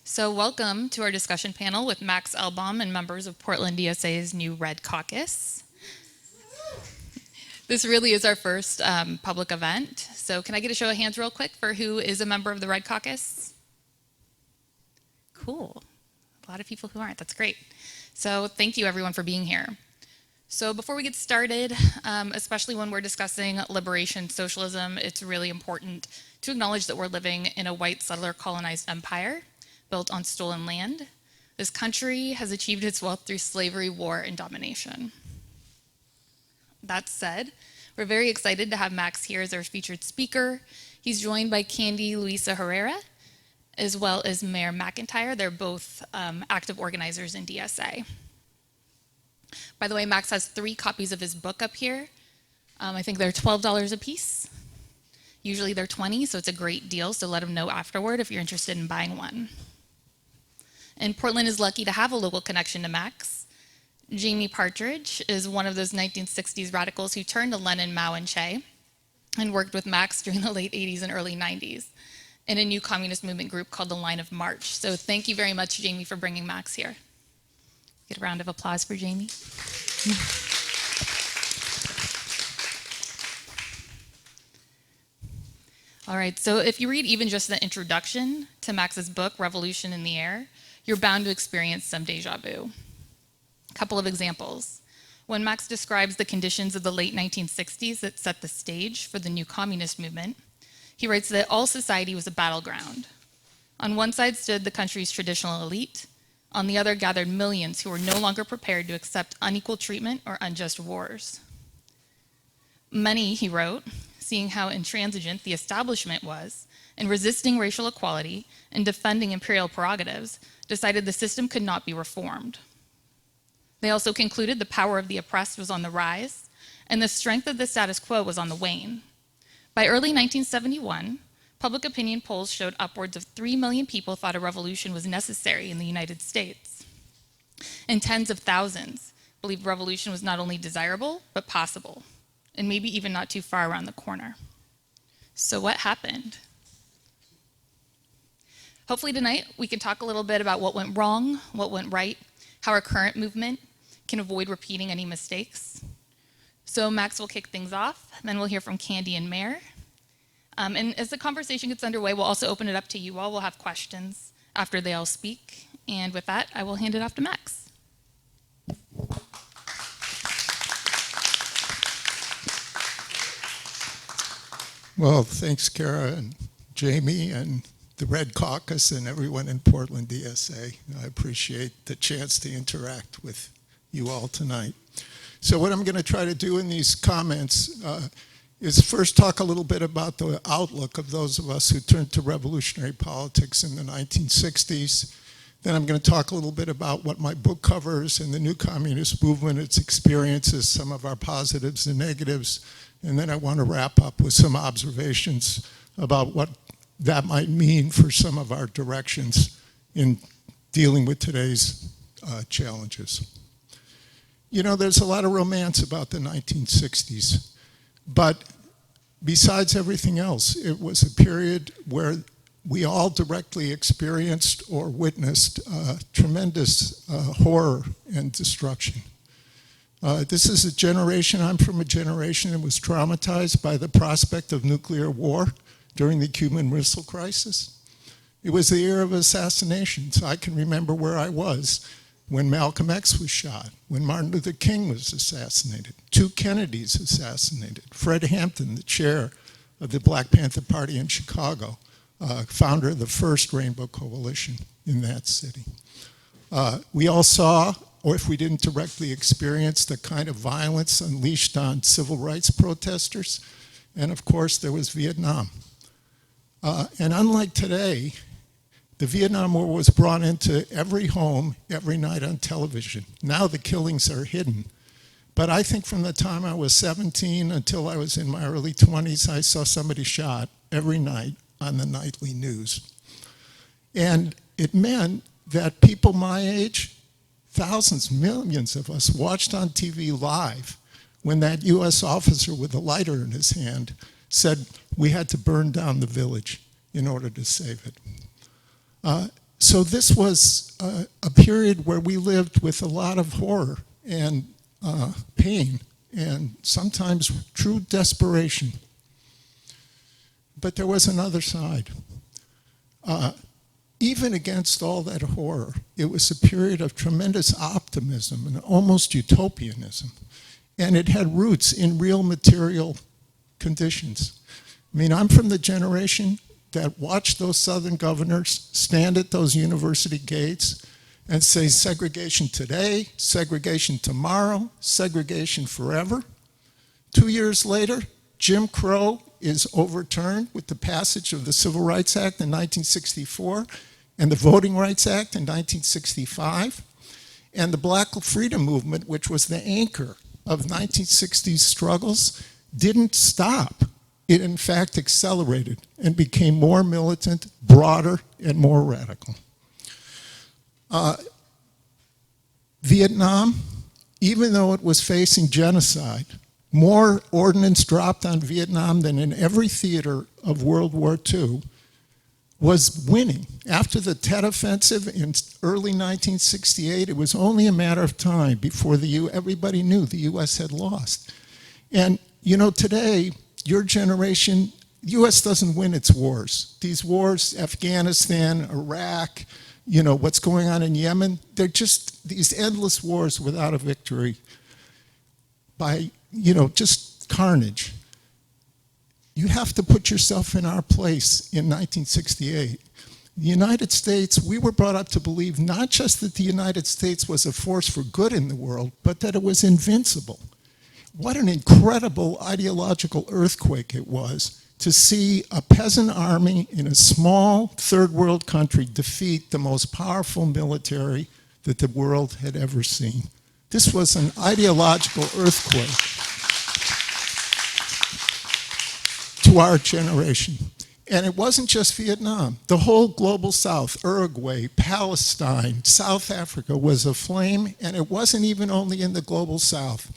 So welcome to our discussion panel with Max Elbaum and members of Portland DSA's new Red Caucus. This really is our first public event. So can I get a show of hands real quick for who is a member of the Red Caucus? Cool. A lot of people who aren't. That's great. So thank you everyone for being here. So before we get started, especially when we're discussing liberation socialism, it's really important to acknowledge that we're living in a white settler colonized empire built on stolen land. This country has achieved its wealth through slavery, war, and domination. That said, we're very excited to have Max here as our featured speaker. He's joined by Luisa Herrera, as well as Mayor McIntyre. They're both active organizers in DSA. By the way, Max has 3 copies of his book up here. I think they're $12 a piece. Usually they're $20, so it's a great deal, so let him know afterward if you're interested in buying one. And Portland is lucky to have a local connection to Max. Jamie Partridge is one of those 1960s radicals who turned to Lenin, Mao and Che and worked with Max during the late 80s and early 90s in a new communist movement group called the Line of March. So thank you very much, Jamie, for bringing Max here. Get a round of applause for Jamie. All right, so if you read even just the introduction to Max's book, Revolution in the Air, you're bound to experience some deja vu. A couple of examples. When Max describes the conditions of the late 1960s that set the stage for the new communist movement, he writes that all society was a battleground. On one side stood the country's traditional elite. On the other gathered millions who were no longer prepared to accept unequal treatment or unjust wars. Many, he wrote, seeing how intransigent the establishment was in resisting racial equality and defending imperial prerogatives, decided the system could not be reformed. They also concluded the power of the oppressed was on the rise, and the strength of the status quo was on the wane. By early 1971, public opinion polls showed upwards of 3 million people thought a revolution was necessary in the United States. And tens of thousands believed revolution was not only desirable, but possible, and maybe even not too far around the corner. So what happened? Hopefully tonight we can talk a little bit about what went wrong, what went right, how our current movement can avoid repeating any mistakes. So Max will kick things off, then we'll hear from Candy and Mayor. And as the conversation gets underway, we'll also open it up to you all. We'll have questions after they all speak. And with that, I will hand it off to Max. Well, thanks, Kara and Jamie and the Red Caucus and everyone in Portland DSA. I appreciate the chance to interact with you all tonight. So what I'm going to try to do in these comments is first talk a little bit about the outlook of those of us who turned to revolutionary politics in the 1960s. Then I'm going to talk a little bit about what my book covers and the new communist movement, its experiences, some of our positives and negatives. And then I want to wrap up with some observations about what that might mean for some of our directions in dealing with today's challenges. You know, there's a lot of romance about the 1960s, but besides everything else, it was a period where we all directly experienced or witnessed tremendous horror and destruction. This is a generation, I'm from a generation that was traumatized by the prospect of nuclear war during the Cuban Missile Crisis. It was the era of assassinations. I can remember where I was when Malcolm X was shot, when Martin Luther King was assassinated, 2 Kennedys assassinated, Fred Hampton, the chair of the Black Panther Party in Chicago, founder of the first Rainbow Coalition in that city. We all saw, or if we didn't directly experience, the kind of violence unleashed on civil rights protesters. And of course, there was Vietnam. And unlike today, the Vietnam War was brought into every home, every night on television. Now the killings are hidden. But I think from the time I was 17 until I was in my early 20s, I saw somebody shot every night on the nightly news. And it meant that people my age, thousands, millions of us, watched on TV live when that US officer with a lighter in his hand said we had to burn down the village in order to save it. So this was a period where we lived with a lot of horror and pain and sometimes true desperation. But there was another side. Even against all that horror, it was a period of tremendous optimism and almost utopianism. And it had roots in real material conditions. I mean, I'm from the generation that watched those Southern governors stand at those university gates and say segregation today, segregation tomorrow, segregation forever. 2 years later, Jim Crow is overturned with the passage of the Civil Rights Act in 1964 and the Voting Rights Act in 1965. And the Black Freedom Movement, which was the anchor of 1960s struggles, didn't stop. It in fact accelerated and became more militant, broader, and more radical. Vietnam, even though it was facing genocide, more ordnance dropped on Vietnam than in every theater of World War II, was winning. After the Tet Offensive in early 1968, it was only a matter of time before everybody knew the U.S. had lost. And you know, today, your generation, the U.S. doesn't win its wars. These wars, Afghanistan, Iraq, you know, what's going on in Yemen, they're just these endless wars without a victory by, you know, just carnage. You have to put yourself in our place in 1968. The United States, we were brought up to believe not just that the United States was a force for good in the world, but that it was invincible. What an incredible ideological earthquake it was to see a peasant army in a small third world country defeat the most powerful military that the world had ever seen. This was an ideological earthquake to our generation. And it wasn't just Vietnam. The whole global south, Uruguay, Palestine, South Africa was aflame, and it wasn't even only in the global south.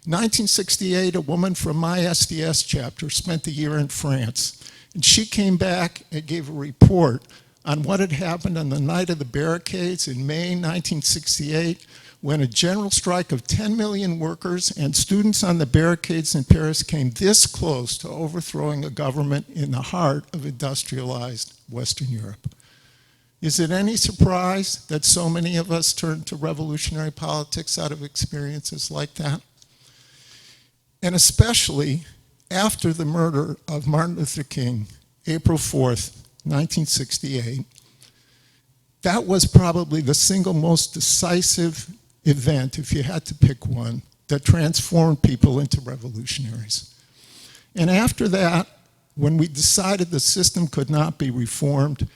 1968, a woman from my SDS chapter spent the year in France, and she came back and gave a report on what had happened on the night of the barricades in May 1968, when a general strike of 10 million workers and students on the barricades in Paris came this close to overthrowing a government in the heart of industrialized Western Europe. Is it any surprise that so many of us turned to revolutionary politics out of experiences like that? And especially after the murder of Martin Luther King, April 4th, 1968, that was probably the single most decisive event, if you had to pick one, that transformed people into revolutionaries. And after that, when we decided the system could not be reformed,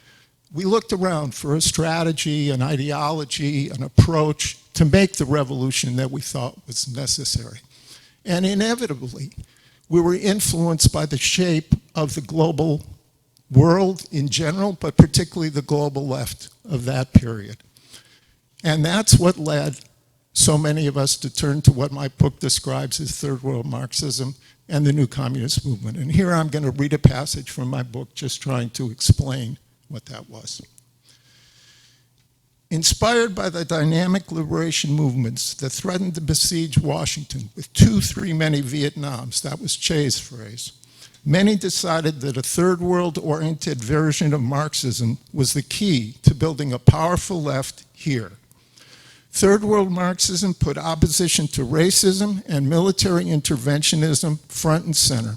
we looked around for a strategy, an ideology, an approach to make the revolution that we thought was necessary. And inevitably, we were influenced by the shape of the global world in general, but particularly the global left of that period. And that's what led so many of us to turn to what my book describes as third world Marxism and the new communist movement. And here I'm going to read a passage from my book just trying to explain what that was. Inspired by the dynamic liberation movements that threatened to besiege Washington with 2-3 many Vietnams, that was Che's phrase, many decided that a third world-oriented version of Marxism was the key to building a powerful left here. Third world Marxism put opposition to racism and military interventionism front and center.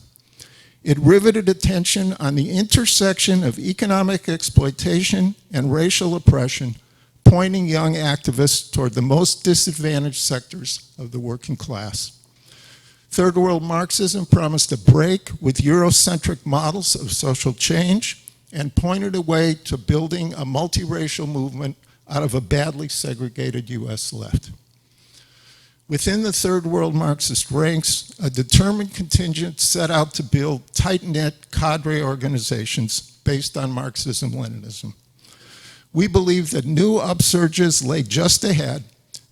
It riveted attention on the intersection of economic exploitation and racial oppression, pointing young activists toward the most disadvantaged sectors of the working class. Third world Marxism promised a break with Eurocentric models of social change and pointed a way to building a multiracial movement out of a badly segregated US left. Within the third world Marxist ranks, a determined contingent set out to build tight-knit cadre organizations based on Marxism-Leninism. We believed that new upsurges lay just ahead,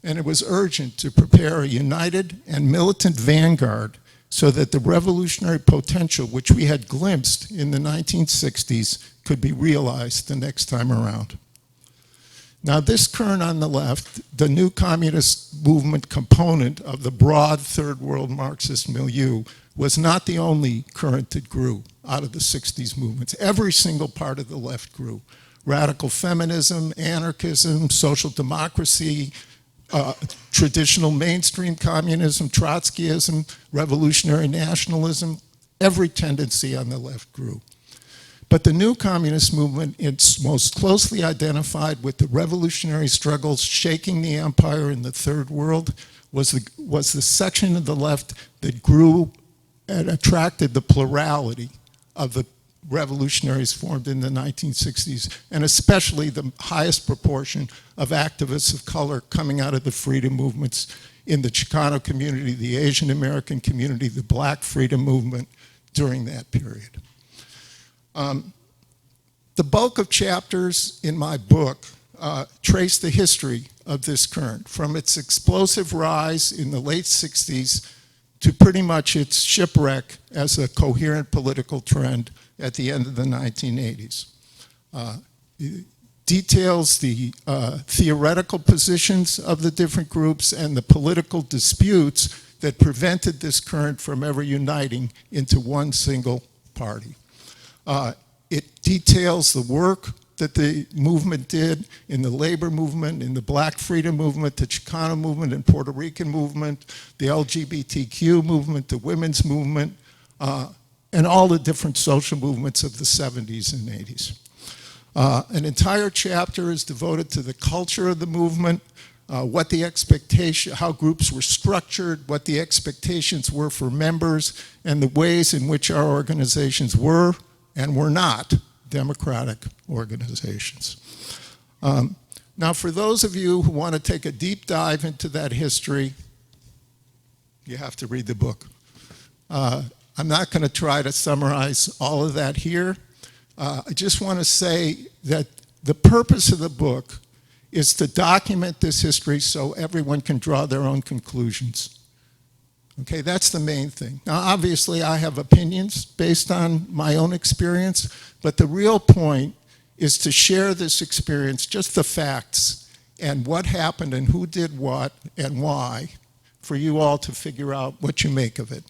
and it was urgent to prepare a united and militant vanguard so that the revolutionary potential which we had glimpsed in the 1960s could be realized the next time around. Now this current on the left, the new communist movement component of the broad third world Marxist milieu, was not the only current that grew out of the 60s movements. Every single part of the left grew. Radical feminism, anarchism, social democracy, traditional mainstream communism, Trotskyism, revolutionary nationalism, every tendency on the left grew. But the new communist movement, it's most closely identified with the revolutionary struggles shaking the empire in the third world, was the section of the left that grew and attracted the plurality of the revolutionaries formed in the 1960s, and especially the highest proportion of activists of color coming out of the freedom movements in the Chicano community, the Asian American community, the Black freedom movement during that period. The bulk of chapters in my book trace the history of this current, from its explosive rise in the late 60s to pretty much its shipwreck as a coherent political trend at the end of the 1980s. It details the theoretical positions of the different groups and the political disputes that prevented this current from ever uniting into one single party. It details the work that the movement did in the labor movement, in the Black freedom movement, the Chicano movement and Puerto Rican movement, the LGBTQ movement, the women's movement, and all the different social movements of the 70s and 80s. An entire chapter is devoted to the culture of the movement, what the expectation, how groups were structured, what the expectations were for members, and the ways in which our organizations were and were not democratic organizations. Now, for those of you who want to take a deep dive into that history, you have to read the book. I'm not going to try to summarize all of that here. I just want to say that the purpose of the book is to document this history so everyone can draw their own conclusions. Okay, that's the main thing. Now, obviously, I have opinions based on my own experience, but the real point is to share this experience, just the facts, and what happened and who did what and why, for you all to figure out what you make of it.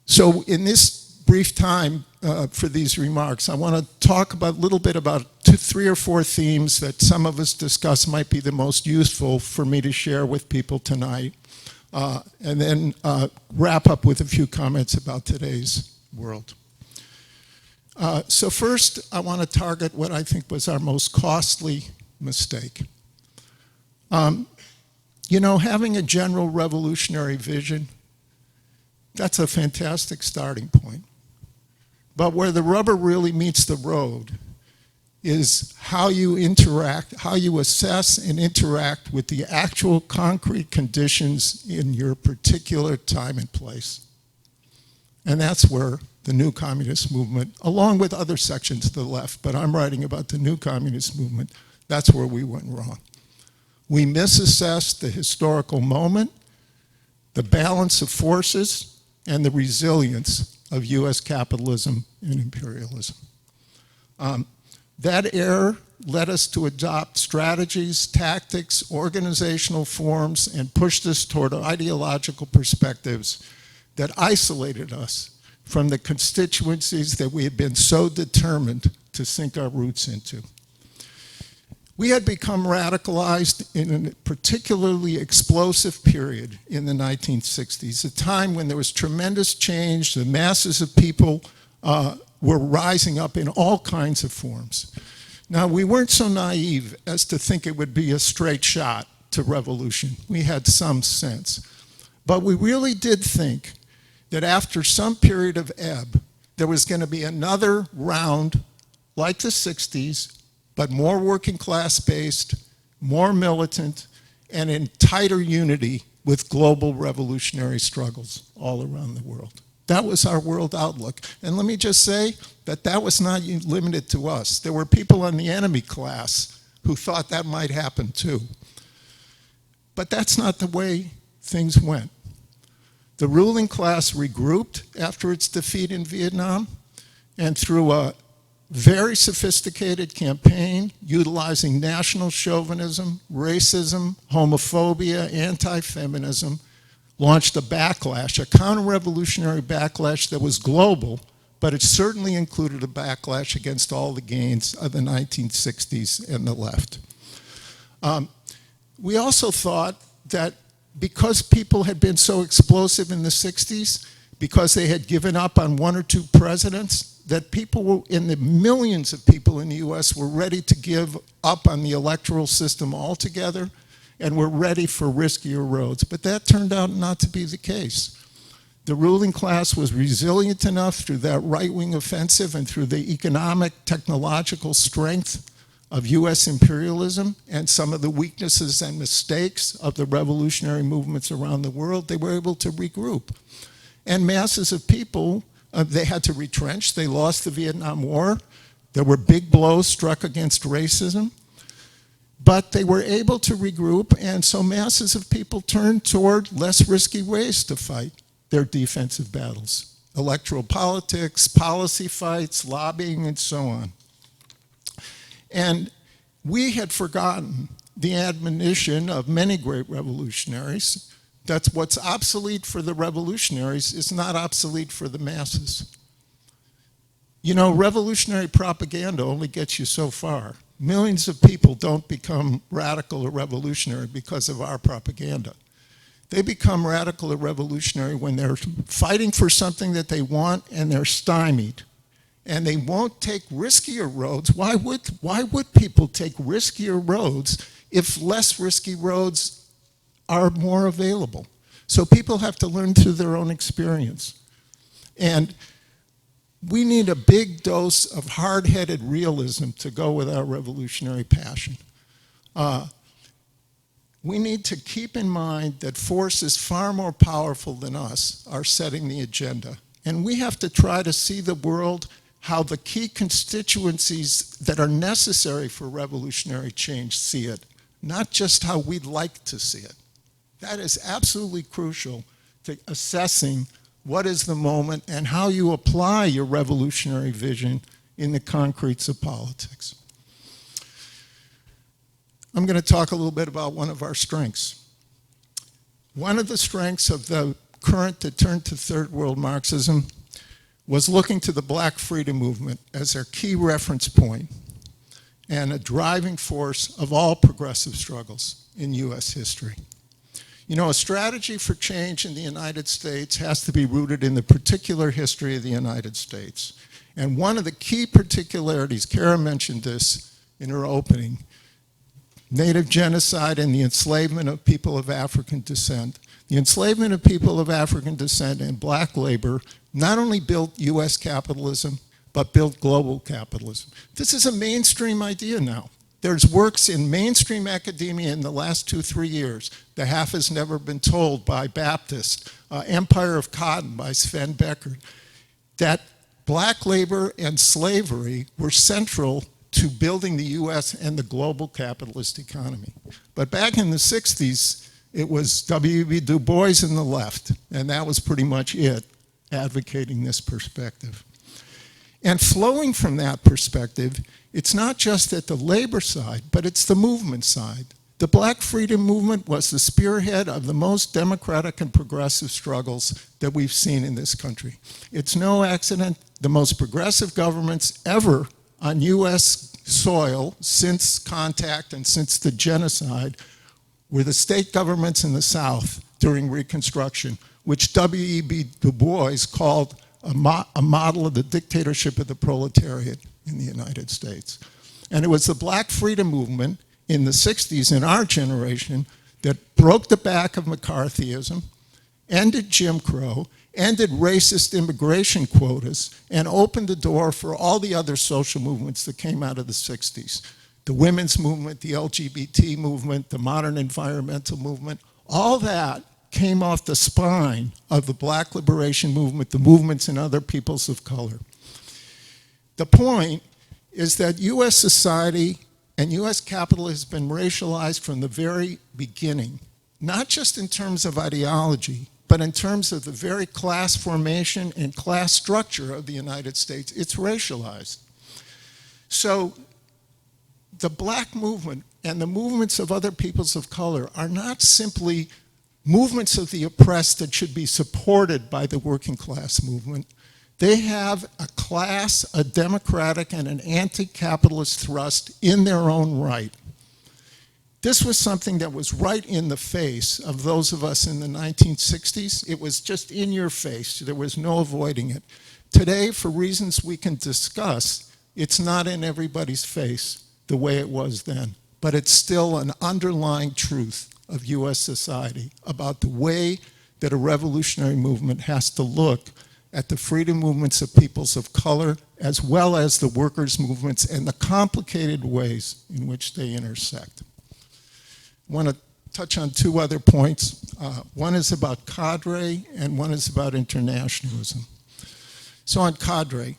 So in this brief time for these remarks, I want to talk a little bit about three or four themes that some of us discuss might be the most useful for me to share with people tonight. And then wrap up with a few comments about today's world. So first, I want to target what I think was our most costly mistake. You know, having a general revolutionary vision, that's a fantastic starting point. But where the rubber really meets the road is how you interact, how you assess and interact with the actual concrete conditions in your particular time and place. And that's where the new communist movement, along with other sections to the left, but I'm writing about the new communist movement, that's where we went wrong. We misassessed the historical moment, the balance of forces, and the resilience of US capitalism and imperialism. That error led us to adopt strategies, tactics, organizational forms, and pushed us toward ideological perspectives that isolated us from the constituencies that we had been so determined to sink our roots into. We had become radicalized in a particularly explosive period in the 1960s, a time when there was tremendous change, the masses of people were rising up in all kinds of forms. Now, we weren't so naive as to think it would be a straight shot to revolution. We had some sense. But we really did think that after some period of ebb, there was going to be another round like the 60s, but more working class based, more militant, and in tighter unity with global revolutionary struggles all around the world. That was our world outlook. And let me just say that that was not limited to us. There were people in the enemy class who thought that might happen too. But that's not the way things went. The ruling class regrouped after its defeat in Vietnam, and through a very sophisticated campaign utilizing national chauvinism, racism, homophobia, anti-feminism, launched a backlash, a counter-revolutionary backlash that was global, but it certainly included a backlash against all the gains of the 1960s and the left. We also thought that because people had been so explosive in the 60s, because they had given up on one or two presidents, that people were, in the millions of people in the US were ready to give up on the electoral system altogether and were ready for riskier roads. But that turned out not to be the case. The ruling class was resilient enough through that right-wing offensive and through the economic, technological strength of US imperialism and some of the weaknesses and mistakes of the revolutionary movements around the world, they were able to regroup. And masses of people, they had to retrench. They lost the Vietnam War. There were big blows struck against racism. But they were able to regroup, and so masses of people turned toward less risky ways to fight their defensive battles. Electoral politics, policy fights, lobbying, and so on. And we had forgotten the admonition of many great revolutionaries that what's obsolete for the revolutionaries is not obsolete for the masses. You know, revolutionary propaganda only gets you so far. Millions of people don't become radical or revolutionary because of our propaganda. They become radical or revolutionary when they're fighting for something that they want and they're stymied. And they won't take riskier roads. Why would people take riskier roads if less risky roads are more available? So people have to learn through their own experience. And we need a big dose of hard-headed realism to go with our revolutionary passion. We need to keep in mind that forces far more powerful than us are setting the agenda. And we have to try to see the world how the key constituencies that are necessary for revolutionary change see it, not just how we'd like to see it. That is absolutely crucial to assessing what is the moment and how you apply your revolutionary vision in the concretes of politics. I'm going to talk a little bit about one of our strengths. One of the strengths of the current that turned to third world Marxism was looking to the Black freedom movement as their key reference point and a driving force of all progressive struggles in US history. You know, a strategy for change in the United States has to be rooted in the particular history of the United States. And one of the key particularities, Kara mentioned this in her opening, Native genocide and the enslavement of people of African descent. The enslavement of people of African descent and black labor not only built US capitalism, but built global capitalism. This is a mainstream idea now. There's works in mainstream academia in the last 2-3 years. The half has never been told by Baptist, Empire of Cotton by Sven Beckert, that black labor and slavery were central to building the US and the global capitalist economy. But back in the 60s, it was W.E.B. Du Bois and the left, and that was pretty much it, advocating this perspective. And flowing from that perspective, it's not just at the labor side, but it's the movement side. The Black freedom movement was the spearhead of the most democratic and progressive struggles that we've seen in this country. It's no accident the most progressive governments ever on US soil since contact and since the genocide were the state governments in the South during Reconstruction, which W.E.B. Du Bois called a model of the dictatorship of the proletariat in the United States. And it was the Black freedom movement in the 60s, in our generation, that broke the back of McCarthyism, ended Jim Crow, ended racist immigration quotas, and opened the door for all the other social movements that came out of the 60s. The women's movement, the LGBT movement, the modern environmental movement, all that came off the spine of the Black liberation movement, the movements in other peoples of color. The point is that US society and US capital has been racialized from the very beginning, not just in terms of ideology, but in terms of the very class formation and class structure of the United States. It's racialized. So the black movement and the movements of other peoples of color are not simply movements of the oppressed that should be supported by the working class movement. They have a class, a democratic, and an anti-capitalist thrust in their own right. This was something that was right in the face of those of us in the 1960s. It was just in your face. There was no avoiding it. Today, for reasons we can discuss, it's not in everybody's face the way it was then. But it's still an underlying truth of US society about the way that a revolutionary movement has to look at the freedom movements of peoples of color, as well as the workers' movements and the complicated ways in which they intersect. I want to touch on two other points. One is about cadre, and one is about internationalism. So on cadre,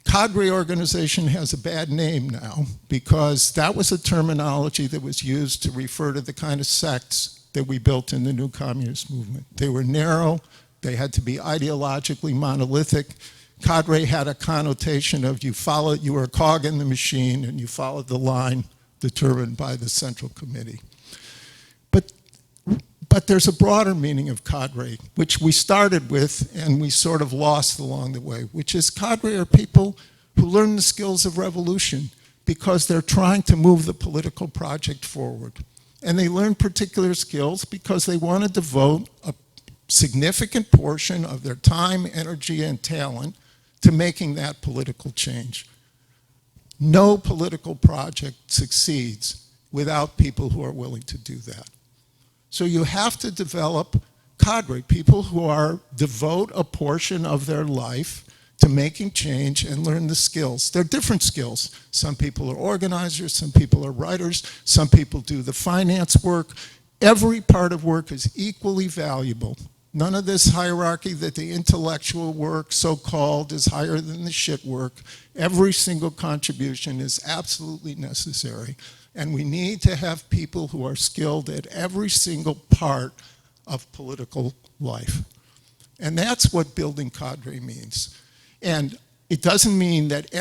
cadre organization has a bad name now because that was a terminology that was used to refer to the kind of sects that we built in the new communist movement. They were narrow, they had to be ideologically monolithic. Cadre had a connotation of you were a cog in the machine and you followed the line determined by the Central Committee. But there's a broader meaning of cadre, which we started with and we sort of lost along the way, which is cadre are people who learn the skills of revolution because they're trying to move the political project forward. And they learn particular skills because they want to devote a significant portion of their time, energy, and talent to making that political change. No political project succeeds without people who are willing to do that. So you have to develop cadre, people who devote a portion of their life to making change and learn the skills. They're different skills. Some people are organizers, some people are writers, some people do the finance work. Every part of work is equally valuable. None of this hierarchy that the intellectual work, so-called, is higher than the shit work. Every single contribution is absolutely necessary. And we need to have people who are skilled at every single part of political life. And that's what building cadre means. And it doesn't mean that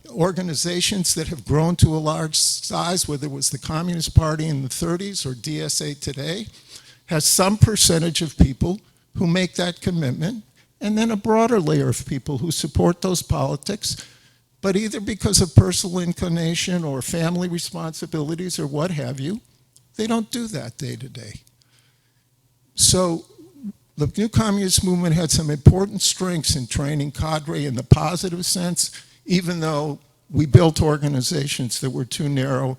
organizations that have grown to a large size, whether it was the Communist Party in the 30s or DSA today, has some percentage of people who make that commitment, and then a broader layer of people who support those politics, but either because of personal inclination or family responsibilities or what have you, they don't do that day to day. So the new communist movement had some important strengths in training cadre in the positive sense, even though we built organizations that were too narrow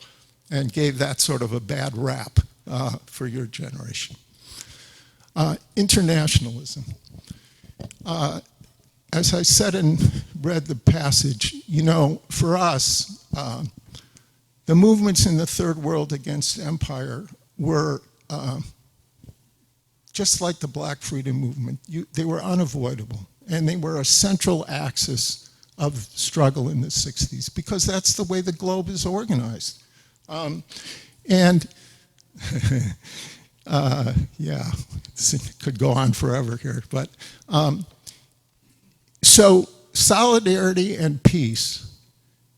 and gave that sort of a bad rap for your generation. Internationalism. As I said and read the passage, you know, for us, the movements in the third world against empire were just like the Black Freedom Movement. They were unavoidable, and they were a central axis of struggle in the 60s because that's the way the globe is organized. Yeah, it could go on forever here, but so solidarity and peace,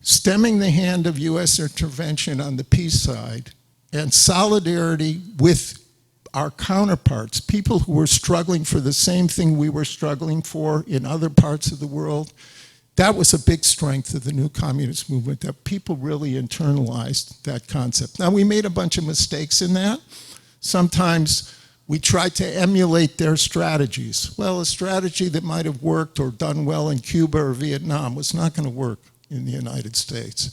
stemming the hand of US intervention on the peace side, and solidarity with our counterparts, people who were struggling for the same thing we were struggling for in other parts of the world, that was a big strength of the new communist movement, that people really internalized that concept. Now, we made a bunch of mistakes in that. Sometimes we tried to emulate their strategies. Well, a strategy that might have worked or done well in Cuba or Vietnam was not going to work in the United States.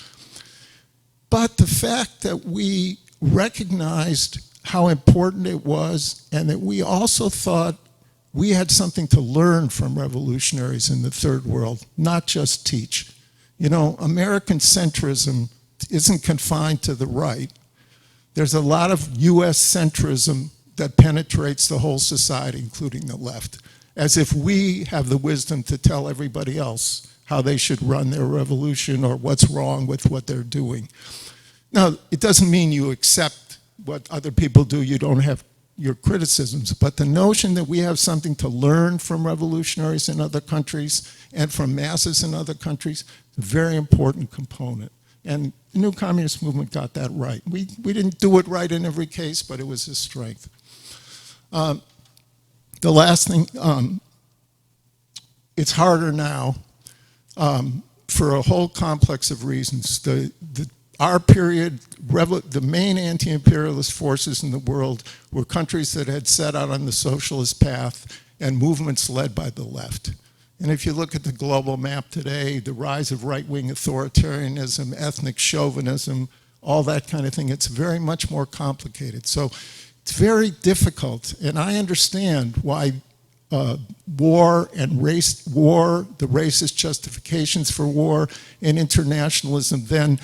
But the fact that we recognized how important it was and that we also thought we had something to learn from revolutionaries in the third world, not just teach. You know, American centrism isn't confined to the right. There's a lot of US centrism that penetrates the whole society, including the left, as if we have the wisdom to tell everybody else how they should run their revolution or what's wrong with what they're doing. Now, it doesn't mean you accept what other people do. You don't have your criticisms, but the notion that we have something to learn from revolutionaries in other countries and from masses in other countries is a very important component. And the new communist movement got that right. We didn't do it right in every case, but it was a strength. The last thing, it's harder now for a whole complex of reasons. Our period, the main anti-imperialist forces in the world were countries that had set out on the socialist path and movements led by the left. And if you look at the global map today, the rise of right-wing authoritarianism, ethnic chauvinism, all that kind of thing, it's very much more complicated. So it's very difficult, and I understand why war and the racist justifications for war and internationalism, then,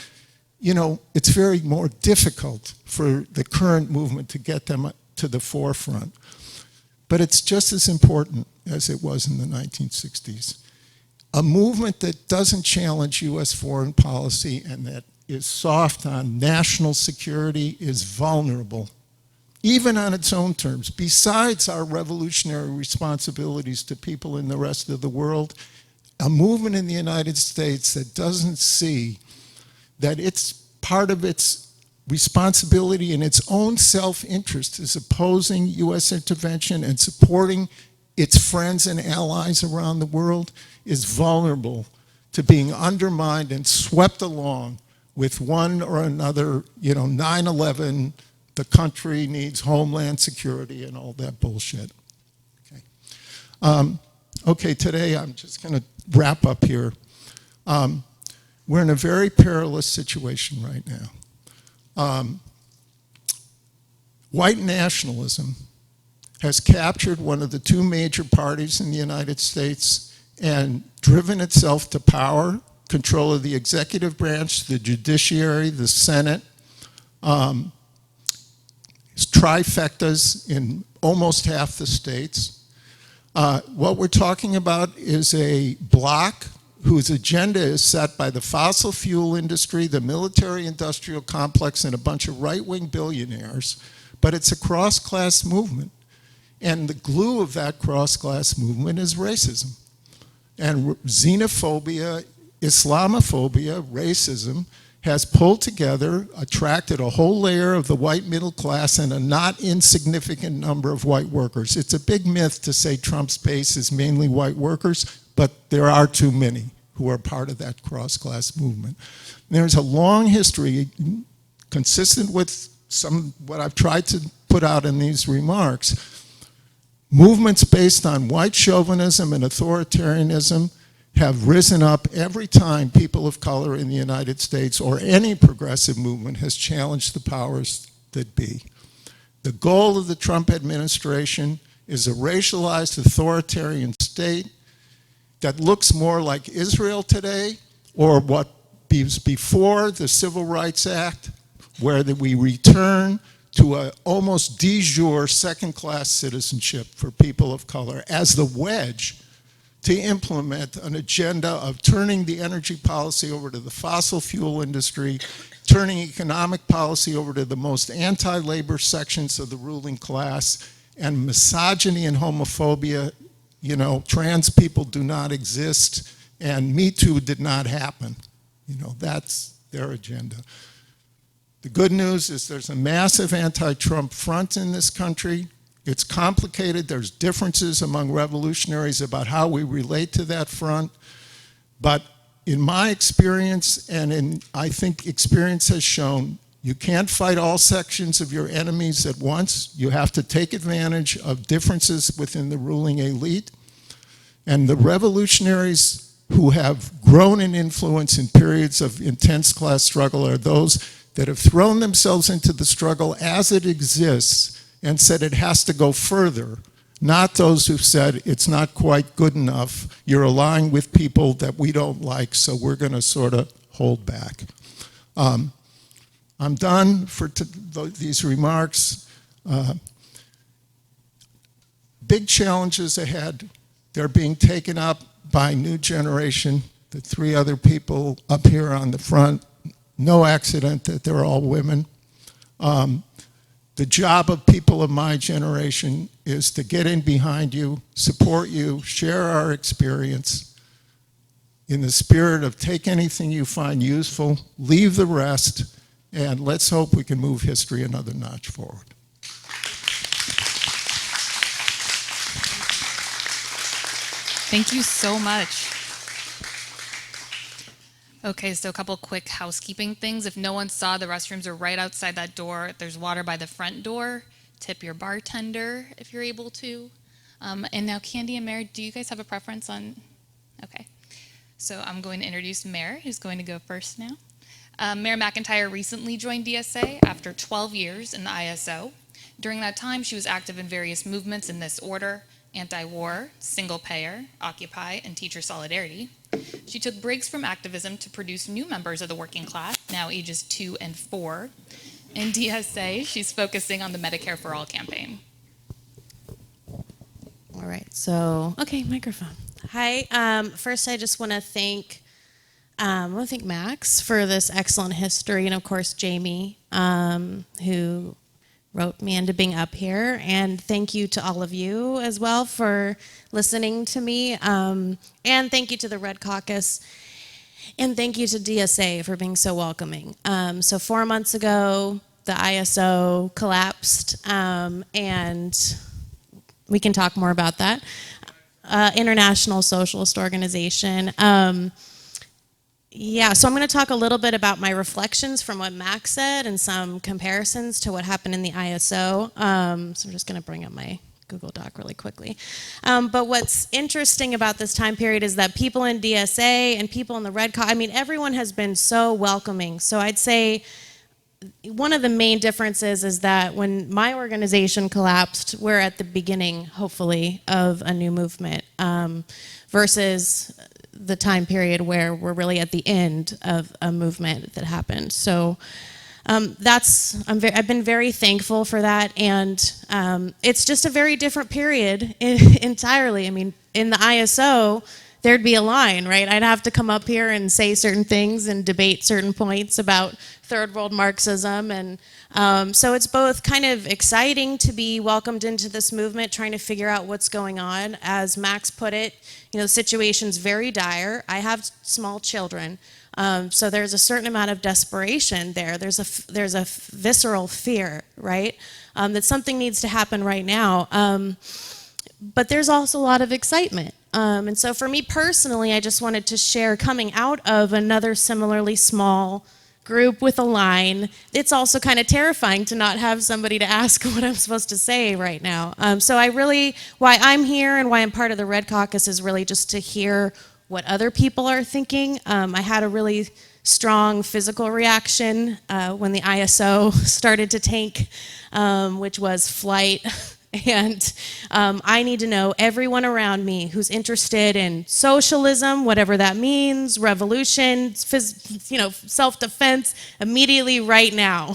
you know, it's very more difficult for the current movement to get them to the forefront. But it's just as important as it was in the 1960s. A movement that doesn't challenge US foreign policy and that is soft on national security is vulnerable, even on its own terms. Besides our revolutionary responsibilities to people in the rest of the world, a movement in the United States that doesn't see that it's part of its responsibility in its own self-interest is opposing US intervention and supporting its friends and allies around the world is vulnerable to being undermined and swept along with one or another, 9/11, the country needs homeland security and all that bullshit. Okay, today I'm just going to wrap up here. We're in a very perilous situation right now. White nationalism has captured one of the two major parties in the United States and driven itself to power, control of the executive branch, the judiciary, the Senate, trifectas in almost half the states. What we're talking about is a bloc whose agenda is set by the fossil fuel industry, the military-industrial complex, and a bunch of right-wing billionaires. But it's a cross-class movement. And the glue of that cross-class movement is racism. And xenophobia, Islamophobia, racism, has pulled together, attracted a whole layer of the white middle class and a not insignificant number of white workers. It's a big myth to say Trump's base is mainly white workers, but there are too many who are part of that cross-class movement. There's a long history consistent with what I've tried to put out in these remarks. Movements based on white chauvinism and authoritarianism have risen up every time people of color in the United States or any progressive movement has challenged the powers that be. The goal of the Trump administration is a racialized authoritarian state that looks more like Israel today or what was before the Civil Rights Act, where we return to an almost de jure second-class citizenship for people of color as the wedge to implement an agenda of turning the energy policy over to the fossil fuel industry, turning economic policy over to the most anti-labor sections of the ruling class, and misogyny and homophobia. Trans people do not exist, and Me Too did not happen. That's their agenda. The good news is there's a massive anti-Trump front in this country. It's complicated. There's differences among revolutionaries about how we relate to that front. But in my experience, and I think experience has shown, you can't fight all sections of your enemies at once. You have to take advantage of differences within the ruling elite. And the revolutionaries who have grown in influence in periods of intense class struggle are those that have thrown themselves into the struggle as it exists and said it has to go further, not those who've said it's not quite good enough, you're aligned with people that we don't like, so we're going to sort of hold back. I'm done for these remarks. Big challenges ahead. They're being taken up by a new generation. The three other people up here on the front, no accident that they're all women. The job of people of my generation is to get in behind you, support you, share our experience in the spirit of take anything you find useful, leave the rest, and let's hope we can move history another notch forward. Thank you so much. Okay, so a couple quick housekeeping things. If no one saw, the restrooms are right outside that door. There's water by the front door. Tip your bartender if you're able to. And now Candy and Mare, do you guys have a preference on? Okay. So I'm going to introduce Mare, who's going to go first now. Mayor McIntyre recently joined DSA after 12 years in the ISO. During that time, she was active in various movements in this order: anti-war, single payer, Occupy, and teacher solidarity. She took breaks from activism to produce new members of the working class, now ages 2 and 4. In DSA, she's focusing on the Medicare for All campaign. All right, so, okay, microphone. Hi, first I just want to thank Max for this excellent history, and of course Jamie, who wrote me into being up here, and thank you to all of you as well for listening to me, and thank you to the Red Caucus, and thank you to DSA for being so welcoming. So 4 months ago, the ISO collapsed, and we can talk more about that. International Socialist Organization. Yeah, so I'm going to talk a little bit about my reflections from what Max said and some comparisons to what happened in the ISO. So I'm just going to bring up my Google Doc really quickly. But what's interesting about this time period is that people in DSA and people in the Red Caucus, I mean, everyone has been so welcoming. So I'd say one of the main differences is that when my organization collapsed, we're at the beginning, hopefully, of a new movement versus the time period where we're really at the end of a movement that happened. So I've been very thankful for that, and it's just a very different period entirely. I mean, in the ISO, there'd be a line, right? I'd have to come up here and say certain things and debate certain points about third world Marxism, and so it's both kind of exciting to be welcomed into this movement, trying to figure out what's going on. As Max put it, you know, the situation's very dire. I have small children, so there's a certain amount of desperation there. There's a visceral fear, right? That something needs to happen right now. But there's also a lot of excitement. And so for me personally, I just wanted to share, coming out of another similarly small group with a line, it's also kind of terrifying to not have somebody to ask what I'm supposed to say right now. So why I'm here and why I'm part of the Red Caucus is really just to hear what other people are thinking. I had a really strong physical reaction when the ISO started to tank, which was flight. And I need to know everyone around me who's interested in socialism, whatever that means, revolution, self-defense, immediately right now,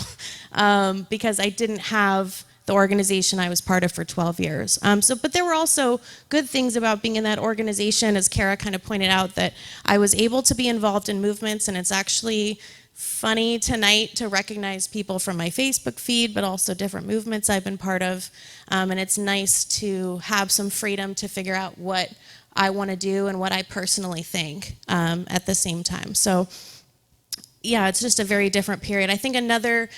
because I didn't have the organization I was part of for 12 years. But there were also good things about being in that organization, as Kara kind of pointed out, that I was able to be involved in movements, and it's actually funny tonight to recognize people from my Facebook feed, but also different movements I've been part of. And it's nice to have some freedom to figure out what I want to do and what I personally think at the same time. So yeah, it's just a very different period. I think another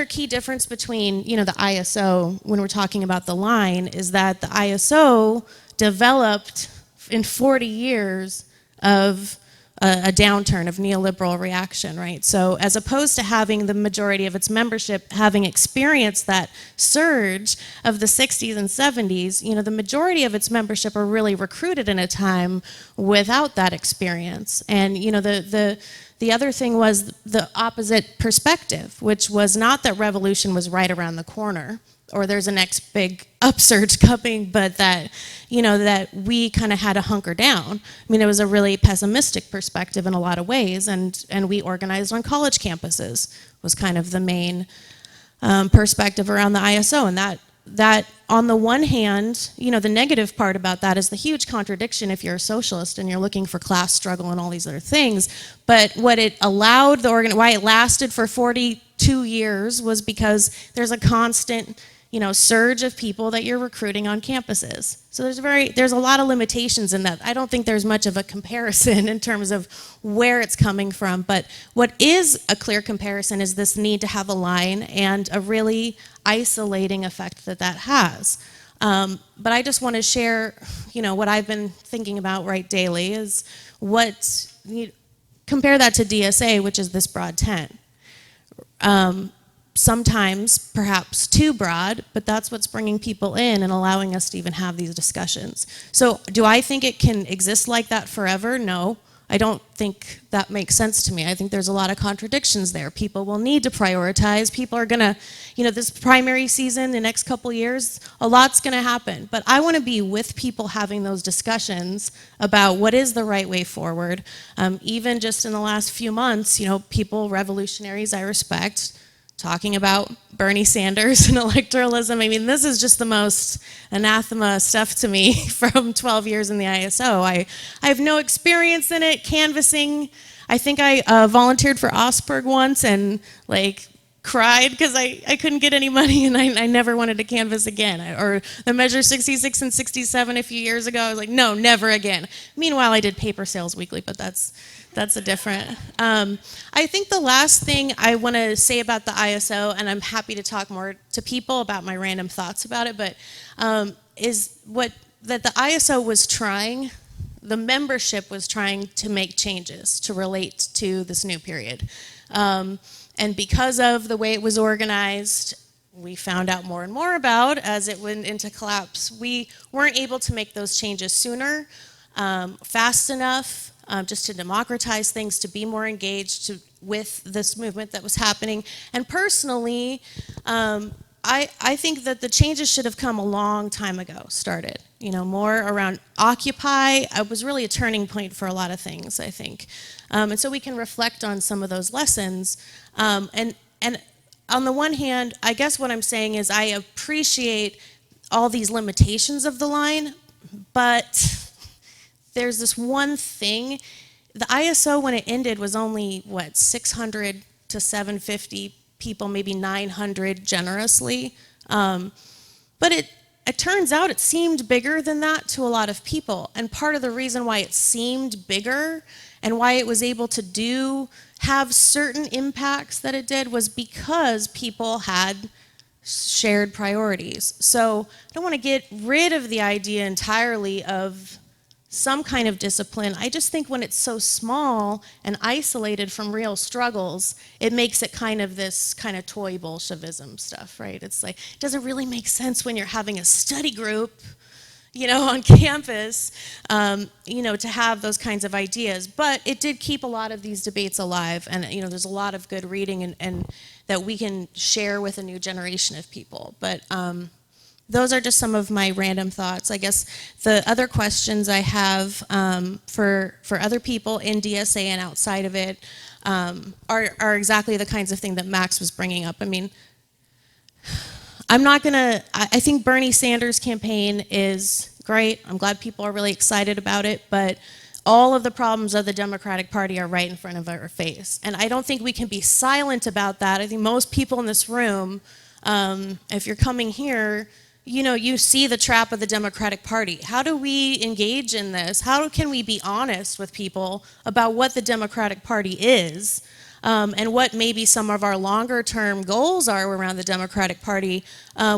key difference between, you know, the ISO, when we're talking about the line, is that the ISO developed in 40 years of a downturn of neoliberal reaction, right? So as opposed to having the majority of its membership having experienced that surge of the 60s and 70s, you know, the majority of its membership are really recruited in a time without that experience. And, you know, the other thing was the opposite perspective, which was not that revolution was right around the corner, or there's a next big upsurge coming, but that, you know, that we kind of had to hunker down. I mean, it was a really pessimistic perspective in a lot of ways, and we organized on college campuses was kind of the main perspective around the ISO, and that on the one hand, you know, the negative part about that is the huge contradiction if you're a socialist and you're looking for class struggle and all these other things, but what it allowed why it lasted for 40 2 years was because there's a constant, surge of people that you're recruiting on campuses. So there's a lot of limitations in that. I don't think there's much of a comparison in terms of where it's coming from, but what is a clear comparison is this need to have a line and a really isolating effect that has. But I just want to share, what I've been thinking about daily is compare that to DSA, which is this broad tent. Sometimes perhaps too broad, but that's what's bringing people in and allowing us to even have these discussions. So do I think it can exist like that forever? No, I don't think that makes sense to me. I think there's a lot of contradictions there. People will need to prioritize. People are gonna, this primary season, the next couple years, a lot's gonna happen. But I wanna be with people having those discussions about what is the right way forward. Even just in the last few months, people, revolutionaries I respect, talking about Bernie Sanders and electoralism. I mean, this is just the most anathema stuff to me from 12 years in the ISO. I have no experience in it, canvassing. I think I volunteered for Osberg once and cried because I couldn't get any money and I never wanted to canvass again. Or the Measure 66 and 67 a few years ago, I was like, no, never again. Meanwhile, I did paper sales weekly, but that's a different. I think the last thing I want to say about the ISO, and I'm happy to talk more to people about my random thoughts about it, but is that the ISO was trying, the membership was trying to make changes to relate to this new period. And because of the way it was organized, we found out more and more about as it went into collapse. We weren't able to make those changes sooner, fast enough, just to democratize things, to be more engaged with this movement that was happening. And personally, I think that the changes should have come a long time ago, started. More around Occupy. It was really a turning point for a lot of things, I think. And so we can reflect on some of those lessons. And on the one hand, I guess what I'm saying is I appreciate all these limitations of the line, but there's this one thing. The ISO, when it ended, was only, 600 to 750 people, maybe 900 generously. But it turns out it seemed bigger than that to a lot of people. And part of the reason why it seemed bigger and why it was able to have certain impacts that it did was because people had shared priorities. So I don't want to get rid of the idea entirely of some kind of discipline. I just think when it's so small and isolated from real struggles, it makes it this kind of toy Bolshevism stuff, right? It's it doesn't really make sense when you're having a study group, on campus, to have those kinds of ideas. But it did keep a lot of these debates alive, and there's a lot of good reading and that we can share with a new generation of people. But those are just some of my random thoughts. I guess the other questions I have for other people in DSA and outside of it are exactly the kinds of thing that Max was bringing up. I mean, I think Bernie Sanders' campaign is great. I'm glad people are really excited about it, but all of the problems of the Democratic Party are right in front of our face. And I don't think we can be silent about that. I think most people in this room, if you're coming here, you see the trap of the Democratic Party. How do we engage in this? How can we be honest with people about what the Democratic Party is and what maybe some of our longer term goals are around the Democratic Party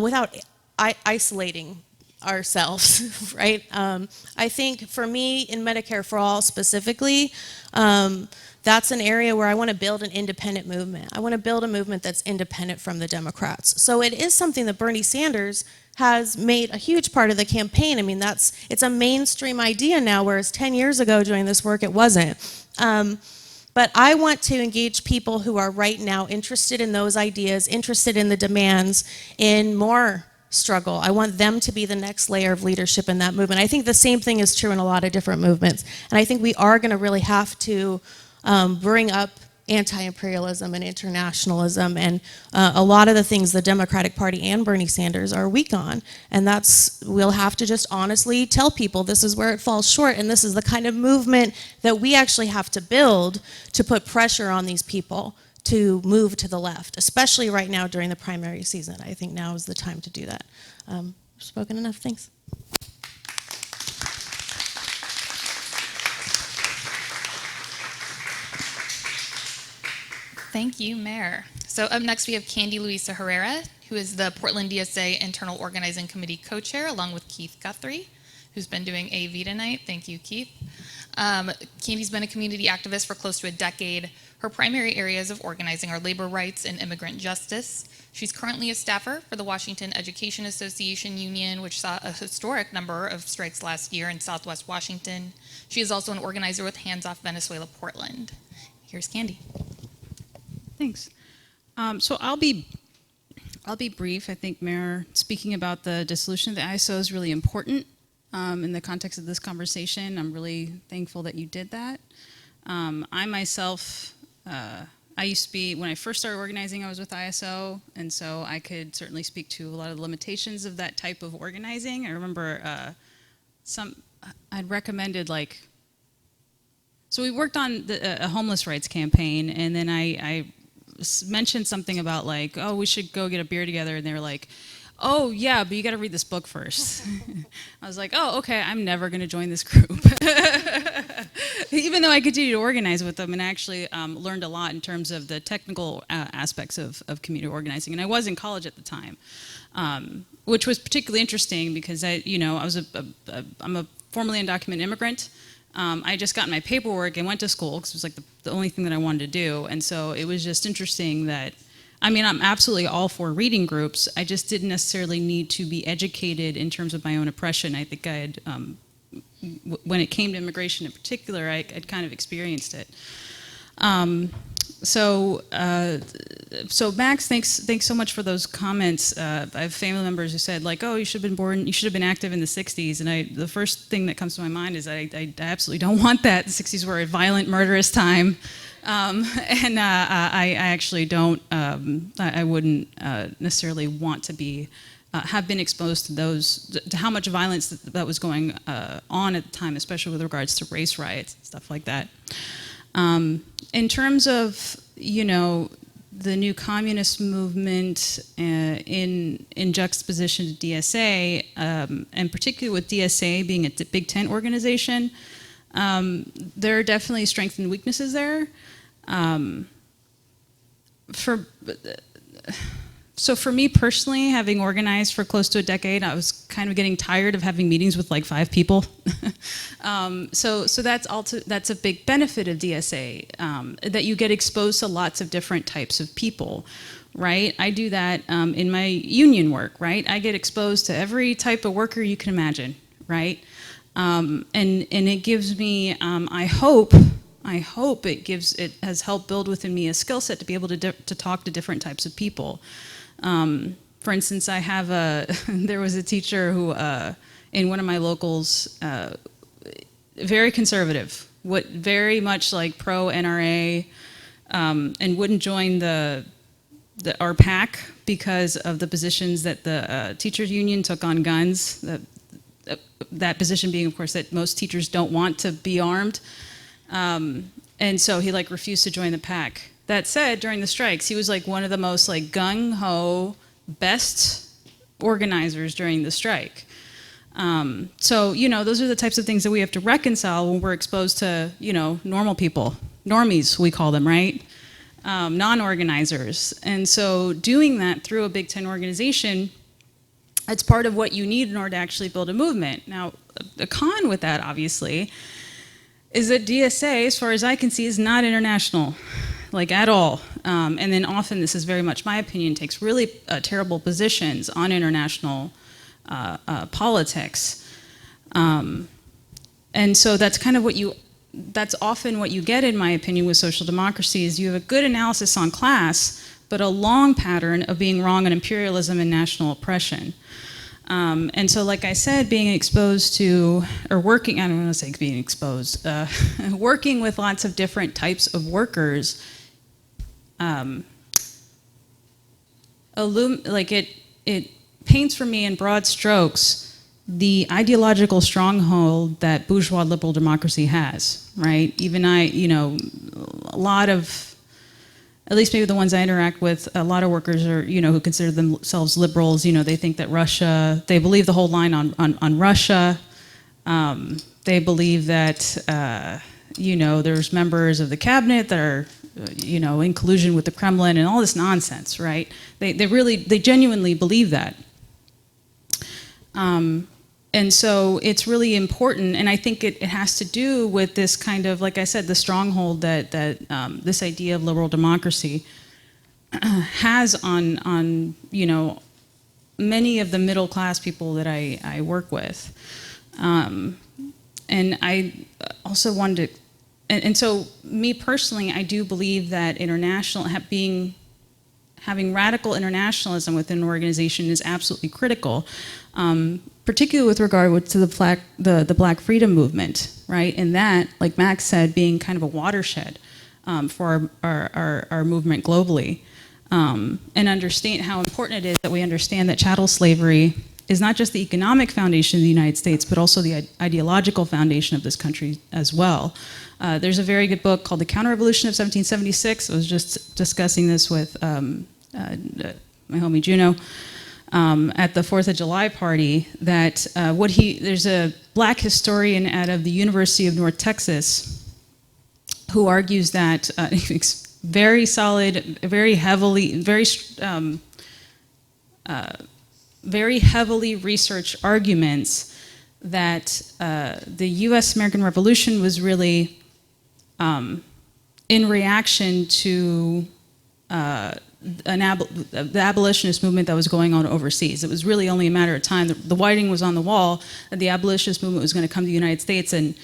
without isolating ourselves, right? I think for me in Medicare for All specifically, that's an area where I want to build an independent movement. I want to build a movement that's independent from the Democrats. So it is something that Bernie Sanders has made a huge part of the campaign. I mean, it's a mainstream idea now, whereas 10 years ago doing this work, it wasn't. But I want to engage people who are right now interested in those ideas, interested in the demands, in more struggle. I want them to be the next layer of leadership in that movement. I think the same thing is true in a lot of different movements. And I think we are going to really have to bring up anti-imperialism and internationalism and a lot of the things the Democratic Party and Bernie Sanders are weak on. And we'll have to just honestly tell people this is where it falls short, and this is the kind of movement that we actually have to build to put pressure on these people to move to the left, especially right now during the primary season. I think now is the time to do that. Spoken enough, thanks. Thank you, Mayor. So up next we have Luisa Herrera, who is the Portland DSA Internal Organizing Committee co-chair, along with Keith Guthrie, who's been doing AV tonight. Thank you, Keith. Candy's been a community activist for close to a decade. Her primary areas of organizing are labor rights and immigrant justice. She's currently a staffer for the Washington Education Association Union, which saw a historic number of strikes last year in Southwest Washington. She is also an organizer with Hands Off Venezuela Portland. Here's Candy. Thanks. So I'll be brief. I think, Mayor, speaking about the dissolution of the ISO is really important in the context of this conversation. I'm really thankful that you did that. I myself, I used to be, when I first started organizing, I was with ISO, and so I could certainly speak to a lot of the limitations of that type of organizing. I remember I'd recommended, like, so we worked on a homeless rights campaign, and then I mentioned something about, like, oh, we should go get a beer together, and they were like, oh yeah, but you got to read this book first. I was like, oh, okay, I'm never going to join this group. Even though I continued to organize with them and actually learned a lot in terms of the technical aspects of community organizing. And I was in college at the time, which was particularly interesting because I'm a formerly undocumented immigrant. I just got my paperwork and went to school because it was like the only thing that I wanted to do. And so it was just interesting that, I mean, I'm absolutely all for reading groups. I just didn't necessarily need to be educated in terms of my own oppression. I think I had, when it came to immigration in particular, I'd kind of experienced it. So Max, thanks so much for those comments. I have family members who said, like, oh, you should have been active in the 60s. And the first thing that comes to my mind is I absolutely don't want that. The 60s were a violent, murderous time. And I actually don't, I wouldn't necessarily want to have been exposed to how much violence that was going on at the time, especially with regards to race riots and stuff like that. In terms of, the new communist movement in juxtaposition to DSA, and particularly with DSA being a Big Tent organization, there are definitely strengths and weaknesses there. So for me personally, having organized for close to a decade, I was kind of getting tired of having meetings with like 5 people. So that's a big benefit of DSA, that you get exposed to lots of different types of people, right? I do that in my union work, right? I get exposed to every type of worker you can imagine, right? And it gives me, I hope it has helped build within me a skill set to be able to talk to different types of people. For instance, there was a teacher who, in one of my locals, very conservative, very much like pro-NRA, and wouldn't join our PAC because of the positions that the teachers union took on guns. That position being, of course, that most teachers don't want to be armed. And so he refused to join the PAC. That said, during the strikes, he was one of the most gung-ho, best organizers during the strike. So, those are the types of things that we have to reconcile when we're exposed to, normal people. Normies, we call them, right? Non-organizers. And so doing that through a Big Tent organization, it's part of what you need in order to actually build a movement. Now, the con with that, obviously, is that DSA, as far as I can see, is not international, at all. And then often, this is very much my opinion, takes really terrible positions on international politics. And so that's kind of that's often what you get, in my opinion, with social democracy, is you have a good analysis on class, but a long pattern of being wrong on imperialism and national oppression. And so, like I said, being exposed to, or working, I don't want to say being exposed, working with lots of different types of workers, it paints for me in broad strokes the ideological stronghold that bourgeois liberal democracy has, right? Even a lot of at least maybe the ones I interact with, a lot of workers are, who consider themselves liberals, they think that Russia, they believe the whole line on Russia. They believe that, there's members of the cabinet that are, in collusion with the Kremlin and all this nonsense, right? They genuinely believe that. And so it's really important, and I think it has to do with this kind of, like I said, the stronghold that this idea of liberal democracy has on many of the middle class people that I work with. And I also wanted to, and so me personally, I do believe that having radical internationalism within an organization is absolutely critical. Particularly with regard to the Black freedom movement, right? And that, like Max said, being kind of a watershed for our movement globally. And understand how important it is that we understand that chattel slavery is not just the economic foundation of the United States, but also the ideological foundation of this country as well. There's a very good book called The Counter-Revolution of 1776. I was just discussing this with my homie Juno. At the 4th of July party, that there's a Black historian out of the University of North Texas who argues that very solid, very heavily researched arguments that the U.S. American Revolution was really in reaction to the abolitionist movement that was going on overseas. It was really only a matter of time. The writing was on the wall that the abolitionist movement was going to come to the United States and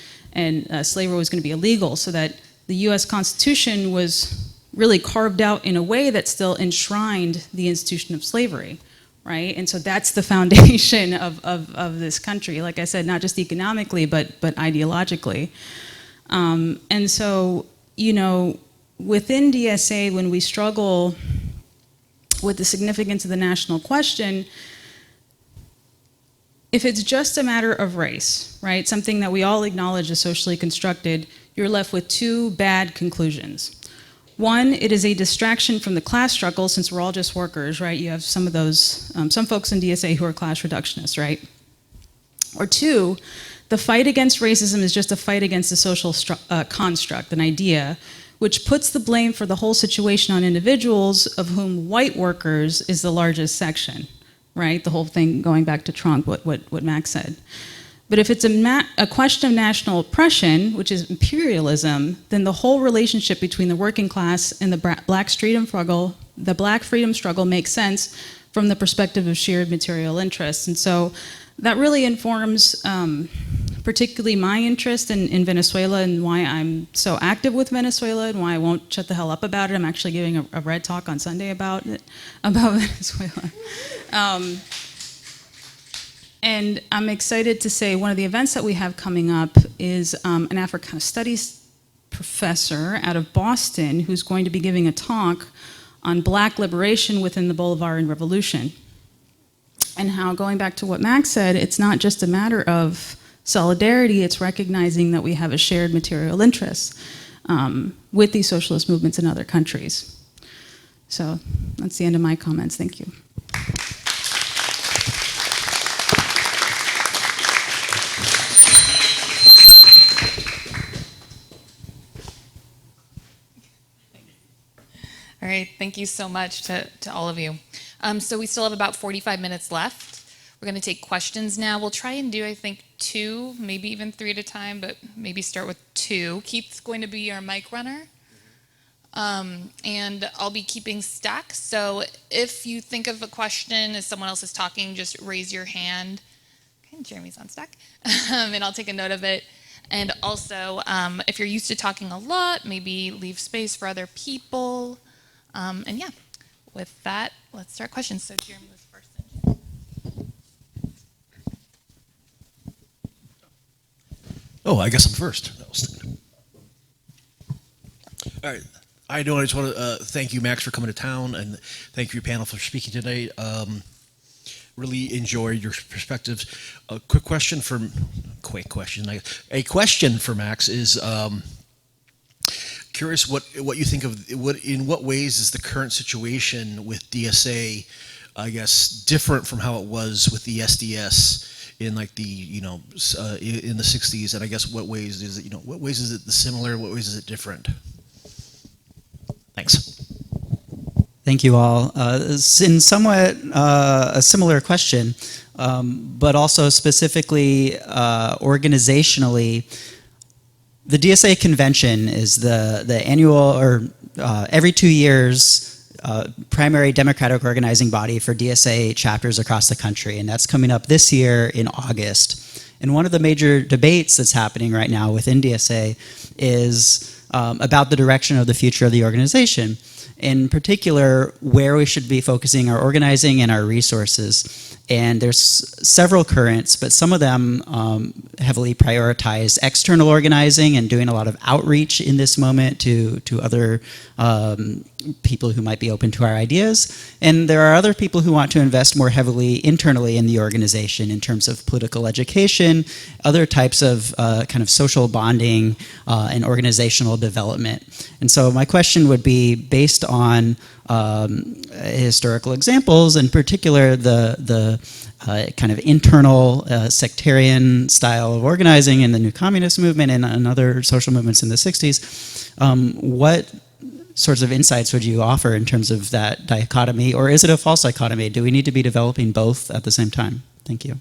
slavery was going to be illegal, so that the U.S. Constitution was really carved out in a way that still enshrined the institution of slavery, right? And so that's the foundation of this country, like I said, not just economically, but ideologically. And so, within DSA, when we struggle with the significance of the national question, if it's just a matter of race, right, something that we all acknowledge is socially constructed, you're left with two bad conclusions. One, it is a distraction from the class struggle, since we're all just workers, right? You have some of those, some folks in DSA who are class reductionists, right? Or two, the fight against racism is just a fight against a social construct, an idea, which puts the blame for the whole situation on individuals, of whom white workers is the largest section, right? The whole thing going back to Trump, what Max said. But if it's a question of national oppression, which is imperialism, then the whole relationship between the working class and the Black freedom struggle makes sense from the perspective of shared material interests. And so that really informs particularly my interest in Venezuela, and why I'm so active with Venezuela, and why I won't shut the hell up about it. I'm actually giving a Red talk on Sunday about Venezuela. And I'm excited to say one of the events that we have coming up is an Africana Studies professor out of Boston who's going to be giving a talk on Black liberation within the Bolivarian Revolution. And how, going back to what Max said, it's not just a matter of solidarity, it's recognizing that we have a shared material interest with these socialist movements in other countries. So that's the end of my comments. Thank you. All right, thank you so much to all of you. So we still have about 45 minutes left. We're going to take questions now. We'll try and do, I think, 2, maybe even 3 at a time, but maybe start with 2. Keith's going to be our mic runner. And I'll be keeping stack. So if you think of a question as someone else is talking, just raise your hand. Okay, Jeremy's on stack. And I'll take a note of it. And also, if you're used to talking a lot, maybe leave space for other people. And yeah, with that, let's start questions. So Jeremy was first. Oh, I guess I'm first. All right. I just want to thank you, Max, for coming to town, and thank you, your panel, for speaking tonight. Really enjoyed your perspectives. A question for Max is, curious what you think of in what ways is the current situation with DSA, I guess, different from how it was with the SDS in like the in the 60s, and I guess what ways is it similar, what ways is it different? Thanks. Thank you all. In somewhat a similar question, but also specifically organizationally, the DSA convention is the annual or every 2 years primary democratic organizing body for DSA chapters across the country, and that's coming up this year in August. And one of the major debates that's happening right now within DSA is about the direction of the future of the organization. In particular, where we should be focusing our organizing and our resources. And there's several currents, but some of them heavily prioritize external organizing and doing a lot of outreach in this moment to other people who might be open to our ideas. And there are other people who want to invest more heavily internally in the organization in terms of political education, other types of kind of social bonding and organizational development. And so my question would be, based on historical examples, in particular the kind of internal sectarian style of organizing in the New Communist movement and other social movements in the 60s, what sorts of insights would you offer in terms of that dichotomy, or is it a false dichotomy? Do we need to be developing both at the same time? Thank you.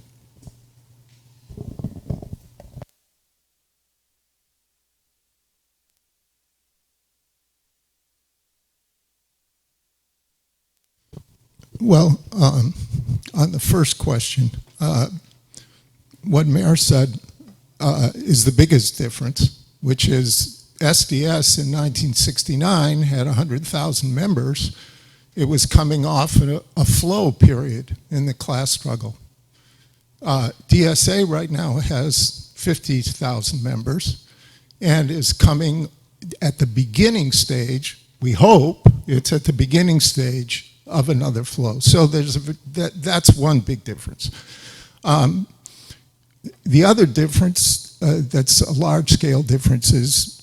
Well, on the first question, what Mayor said is the biggest difference, which is SDS in 1969 had 100,000 members. It was coming off a flow period in the class struggle. DSA right now has 50,000 members and is coming at the beginning stage. We hope it's at the beginning stage of another flow. So that's one big difference. The other difference that's a large-scale difference is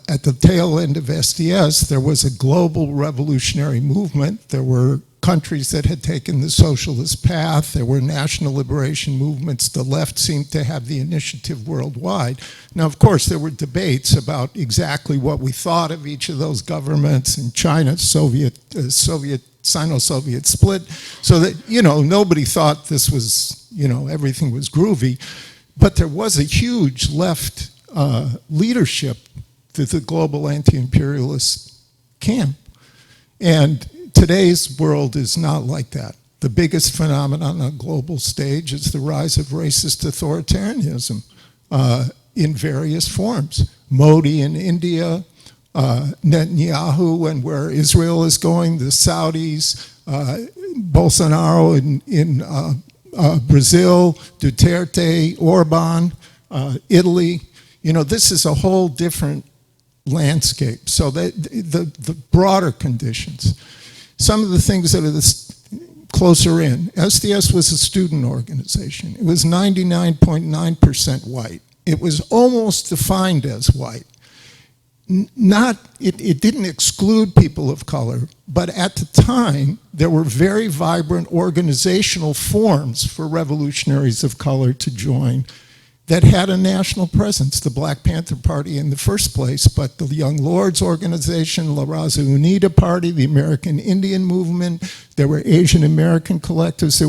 at the tail end of SDS, there was a global revolutionary movement. There were countries that had taken the socialist path. There were national liberation movements. The left seemed to have the initiative worldwide. Now, of course, there were debates about exactly what we thought of each of those governments. In China, Sino-Soviet split, so that, nobody thought this was, everything was groovy. But there was a huge left leadership to the global anti-imperialist camp. And today's world is not like that. The biggest phenomenon on a global stage is the rise of racist authoritarianism in various forms. Modi in India, Netanyahu and where Israel is going, the Saudis, Bolsonaro in Brazil, Duterte, Orban, Italy. This is a whole different landscape. So the broader conditions. Some of the things that are closer in. SDS was a student organization. It was 99.9% white. It was almost defined as white. It didn't exclude people of color, but at the time, there were very vibrant organizational forms for revolutionaries of color to join that had a national presence. The Black Panther Party in the first place, but the Young Lords Organization, La Raza Unida Party, the American Indian Movement, there were Asian American collectives.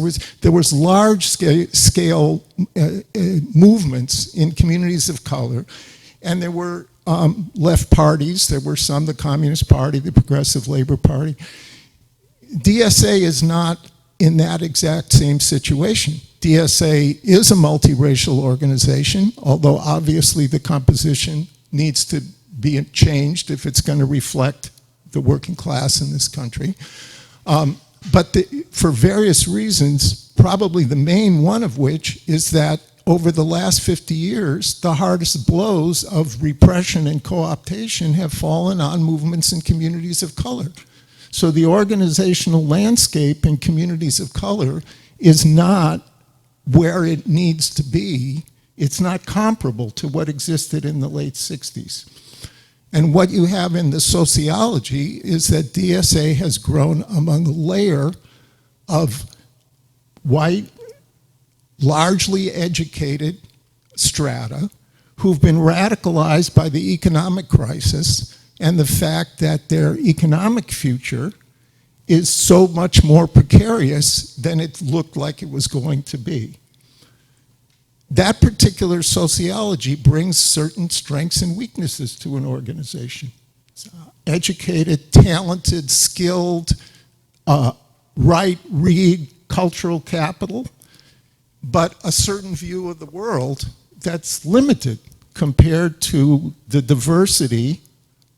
There was large-scale movements in communities of color, and there were left parties. There were some, the Communist Party, the Progressive Labor Party. DSA is not in that exact same situation. DSA is a multiracial organization, although obviously the composition needs to be changed if it's going to reflect the working class in this country. But for various reasons, probably the main one of which is that over the last 50 years, the hardest blows of repression and co-optation have fallen on movements and communities of color. So the organizational landscape in communities of color is not where it needs to be. It's not comparable to what existed in the late 60s. And what you have in the sociology is that DSA has grown among a layer of white, largely educated strata who've been radicalized by the economic crisis and the fact that their economic future is so much more precarious than it looked like it was going to be. That particular sociology brings certain strengths and weaknesses to an organization. Educated, talented, skilled, write, read, cultural capital, but a certain view of the world that's limited compared to the diversity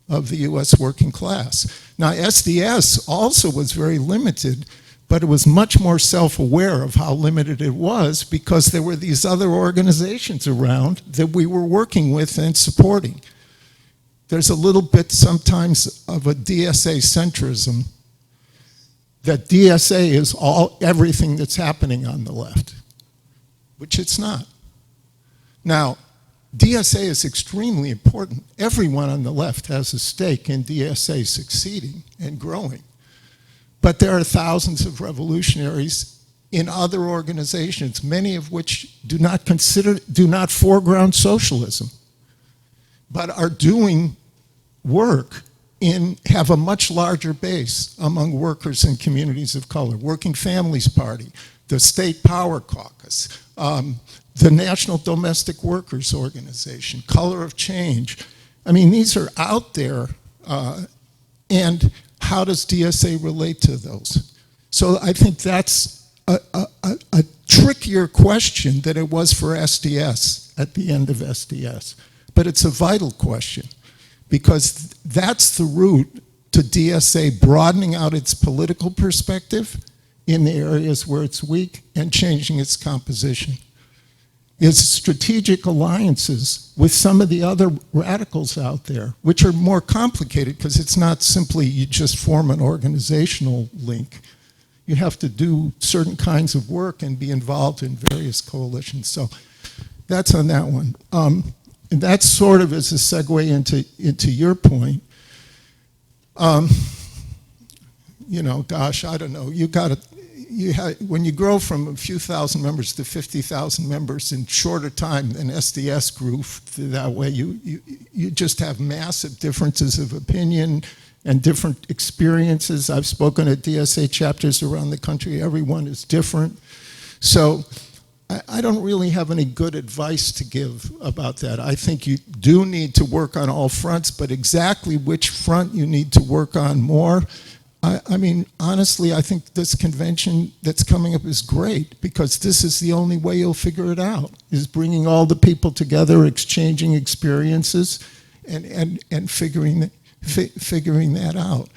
of the US working class. Now, SDS also was very limited, but it was much more self-aware of how limited it was because there were these other organizations around that we were working with and supporting. There's a little bit sometimes of a DSA centrism, that DSA is everything that's happening on the left, which it's not. Now, DSA is extremely important. Everyone on the left has a stake in DSA succeeding and growing. But there are thousands of revolutionaries in other organizations, many of which do not foreground socialism, but are doing work have a much larger base among workers and communities of color. Working Families Party, the State Power Caucus, the National Domestic Workers Organization, Color of Change. I mean, these are out there, and how does DSA relate to those? So I think that's a trickier question than it was for SDS at the end of SDS. But it's a vital question because that's the route to DSA broadening out its political perspective in the areas where it's weak and changing its composition. Is strategic alliances with some of the other radicals out there, which are more complicated because it's not simply you just form an organizational link. You have to do certain kinds of work and be involved in various coalitions. So that's on that one. And that sort of is a segue into your point. You know, gosh, I don't know. When you grow from a few thousand members to 50,000 members in shorter time than SDS grew that way, you just have massive differences of opinion and different experiences. I've spoken at DSA chapters around the country. Everyone is different. So I don't really have any good advice to give about that. I think you do need to work on all fronts, but exactly which front you need to work on more, I mean, honestly, I think this convention that's coming up is great because this is the only way you'll figure it out, is bringing all the people together, exchanging experiences, and figuring that out.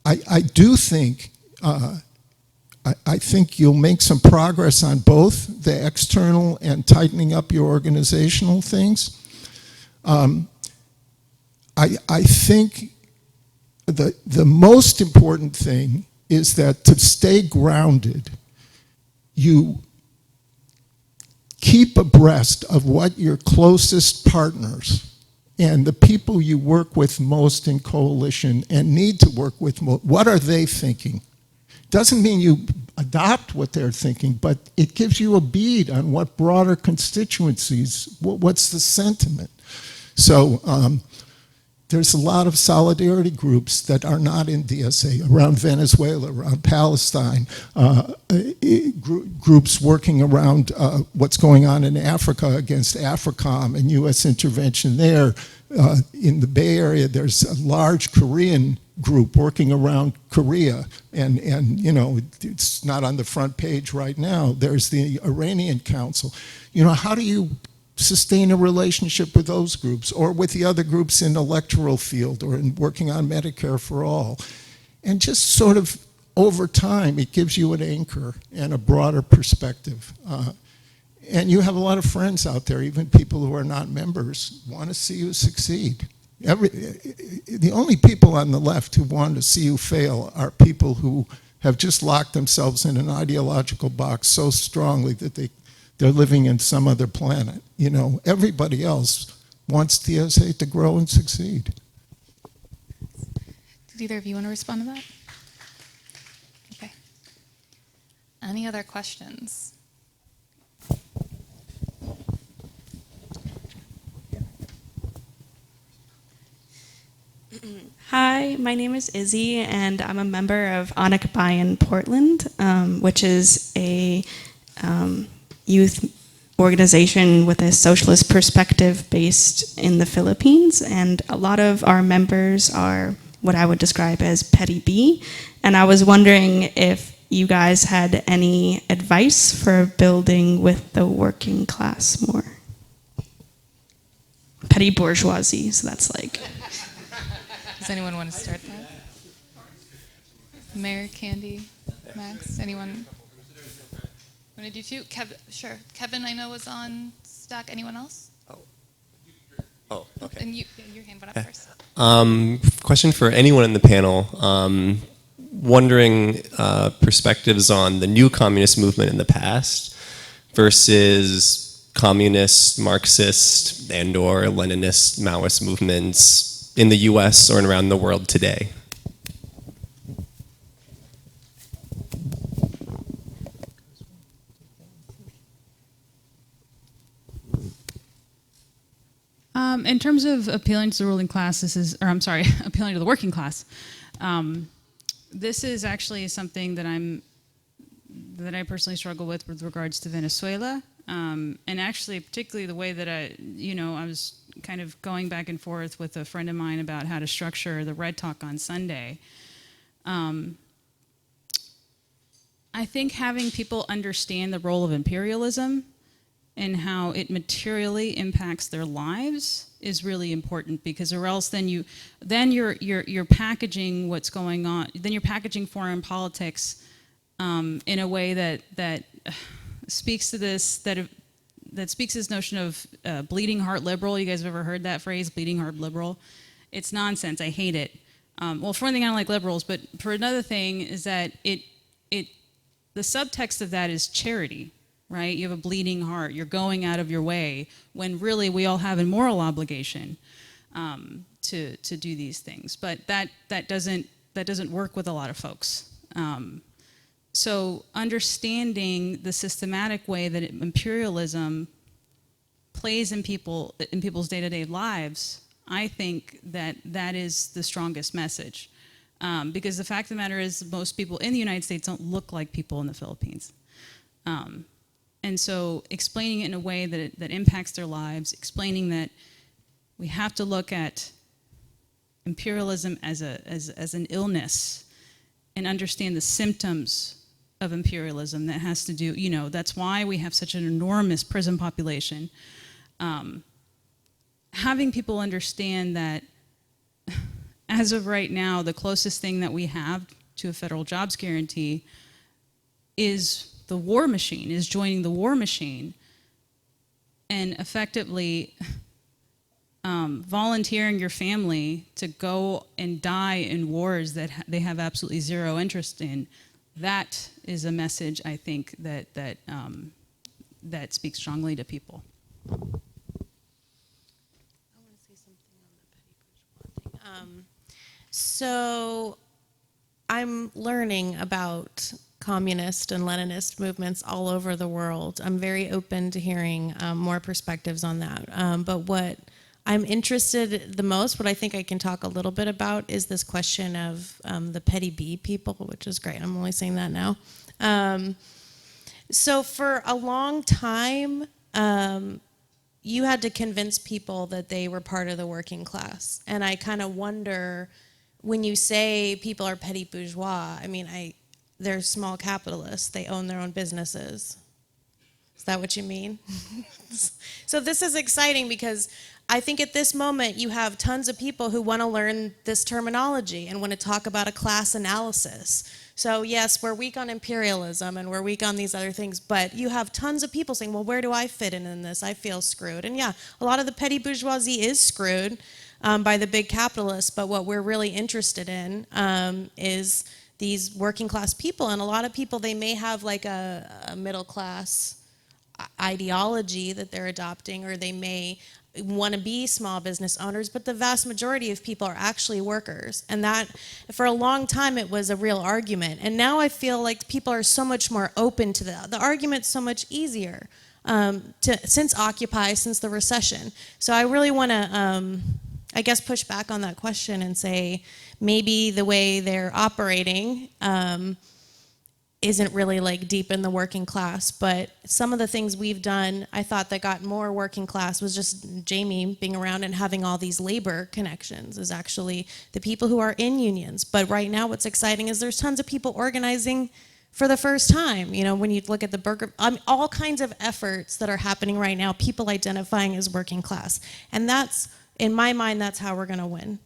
I do think, I think you'll make some progress on both the external and tightening up your organizational things. I think the most important thing is that to stay grounded, you keep abreast of what your closest partners and the people you work with most in coalition and need to work with most, what are they thinking? Doesn't mean you adopt what they're thinking, but it gives you a bead on what broader constituencies, what's the sentiment. So there's a lot of solidarity groups that are not in DSA, around Venezuela, around Palestine, groups working around what's going on in Africa against AFRICOM and US intervention there. In the Bay Area, there's a large Korean group working around Korea, and you know, it's not on the front page right now. There's the Iranian Council. You know, how do you sustain a relationship with those groups or with the other groups in the electoral field or in working on Medicare for all? And just sort of over time, it gives you an anchor and a broader perspective. And you have a lot of friends out there, even people who are not members, want to see you succeed. The only people on the left who want to see you fail are people who have just locked themselves in an ideological box so strongly that they're living in some other planet. You know, everybody else wants DSA to grow and succeed. Did either of you want to respond to that? Okay. Any other questions? Hi, my name is Izzy, and I'm a member of Anakbayan Portland, which is a youth organization with a socialist perspective based in the Philippines. And a lot of our members are what I would describe as petty B. And I was wondering if you guys had any advice for building with the working class more. Petty bourgeoisie, so that's like... Does anyone want to start that? Mayor, Candy, Max, anyone? Want to do two? Kevin, sure. Kevin, I know, was on stack. Anyone else? Oh, okay. And you, your hand went up first. Question for anyone in the panel. Wondering perspectives on the new communist movement in the past versus communist, Marxist, and/or Leninist, Maoist movements in the U.S. or around the world today. In terms of appealing to the ruling class, appealing to the working class, this is actually something that I personally struggle with regards to Venezuela, and actually particularly the way that I was kind of going back and forth with a friend of mine about how to structure the Red Talk on Sunday. I think having people understand the role of imperialism and how it materially impacts their lives is really important, because or else then you're packaging what's going on, then you're packaging foreign politics in a way that speaks to this, that speaks to this notion of bleeding heart liberal. You guys have ever heard that phrase, bleeding heart liberal? It's nonsense. I hate it. Well, for one thing, I don't like liberals, but for another thing is that the subtext of that is charity. Right? You have a bleeding heart. You're going out of your way when really we all have a moral obligation to do these things. But that doesn't work with a lot of folks. So understanding the systematic way that imperialism plays in people's day-to-day lives, I think that is the strongest message. Because the fact of the matter is, most people in the United States don't look like people in the Philippines. And so explaining it in a way that impacts their lives, explaining that we have to look at imperialism as an illness and understand the symptoms of imperialism that has to do, that's why we have such an enormous prison population. Having people understand that as of right now, the closest thing that we have to a federal jobs guarantee is the war machine, is joining the war machine and effectively volunteering your family to go and die in wars that they have absolutely zero interest in. That is a message, I think, that speaks strongly to people. I want to say something on the petty bourgeois thing. So I'm learning about communist and Leninist movements all over the world. I'm very open to hearing more perspectives on that. But what I'm interested the most, what I think I can talk a little bit about, is this question of the petty B people, which is great. I'm only saying that now. So for a long time, you had to convince people that they were part of the working class. And I kind of wonder, when you say people are petty bourgeois, I mean, they're small capitalists. They own their own businesses. Is that what you mean? So this is exciting, because I think at this moment you have tons of people who want to learn this terminology and want to talk about a class analysis. So yes, we're weak on imperialism and we're weak on these other things, but you have tons of people saying, well, where do I fit in this? I feel screwed. And yeah, a lot of the petty bourgeoisie is screwed by the big capitalists, but what we're really interested in is these working class people. And a lot of people, they may have like a middle class ideology that they're adopting, or they may want to be small business owners, but the vast majority of people are actually workers. And that, for a long time, it was a real argument. And now I feel like people are so much more open to that. The argument's so much easier since Occupy, since the recession. So I really want to, I guess, push back on that question and say maybe the way they're operating isn't really like deep in the working class, but some of the things we've done, I thought that got more working class was just Jamie being around and having all these labor connections is actually the people who are in unions. But right now what's exciting is there's tons of people organizing for the first time. You know, when you look at the burger, all kinds of efforts that are happening right now, people identifying as working class. And that's, in my mind, that's how we're gonna win.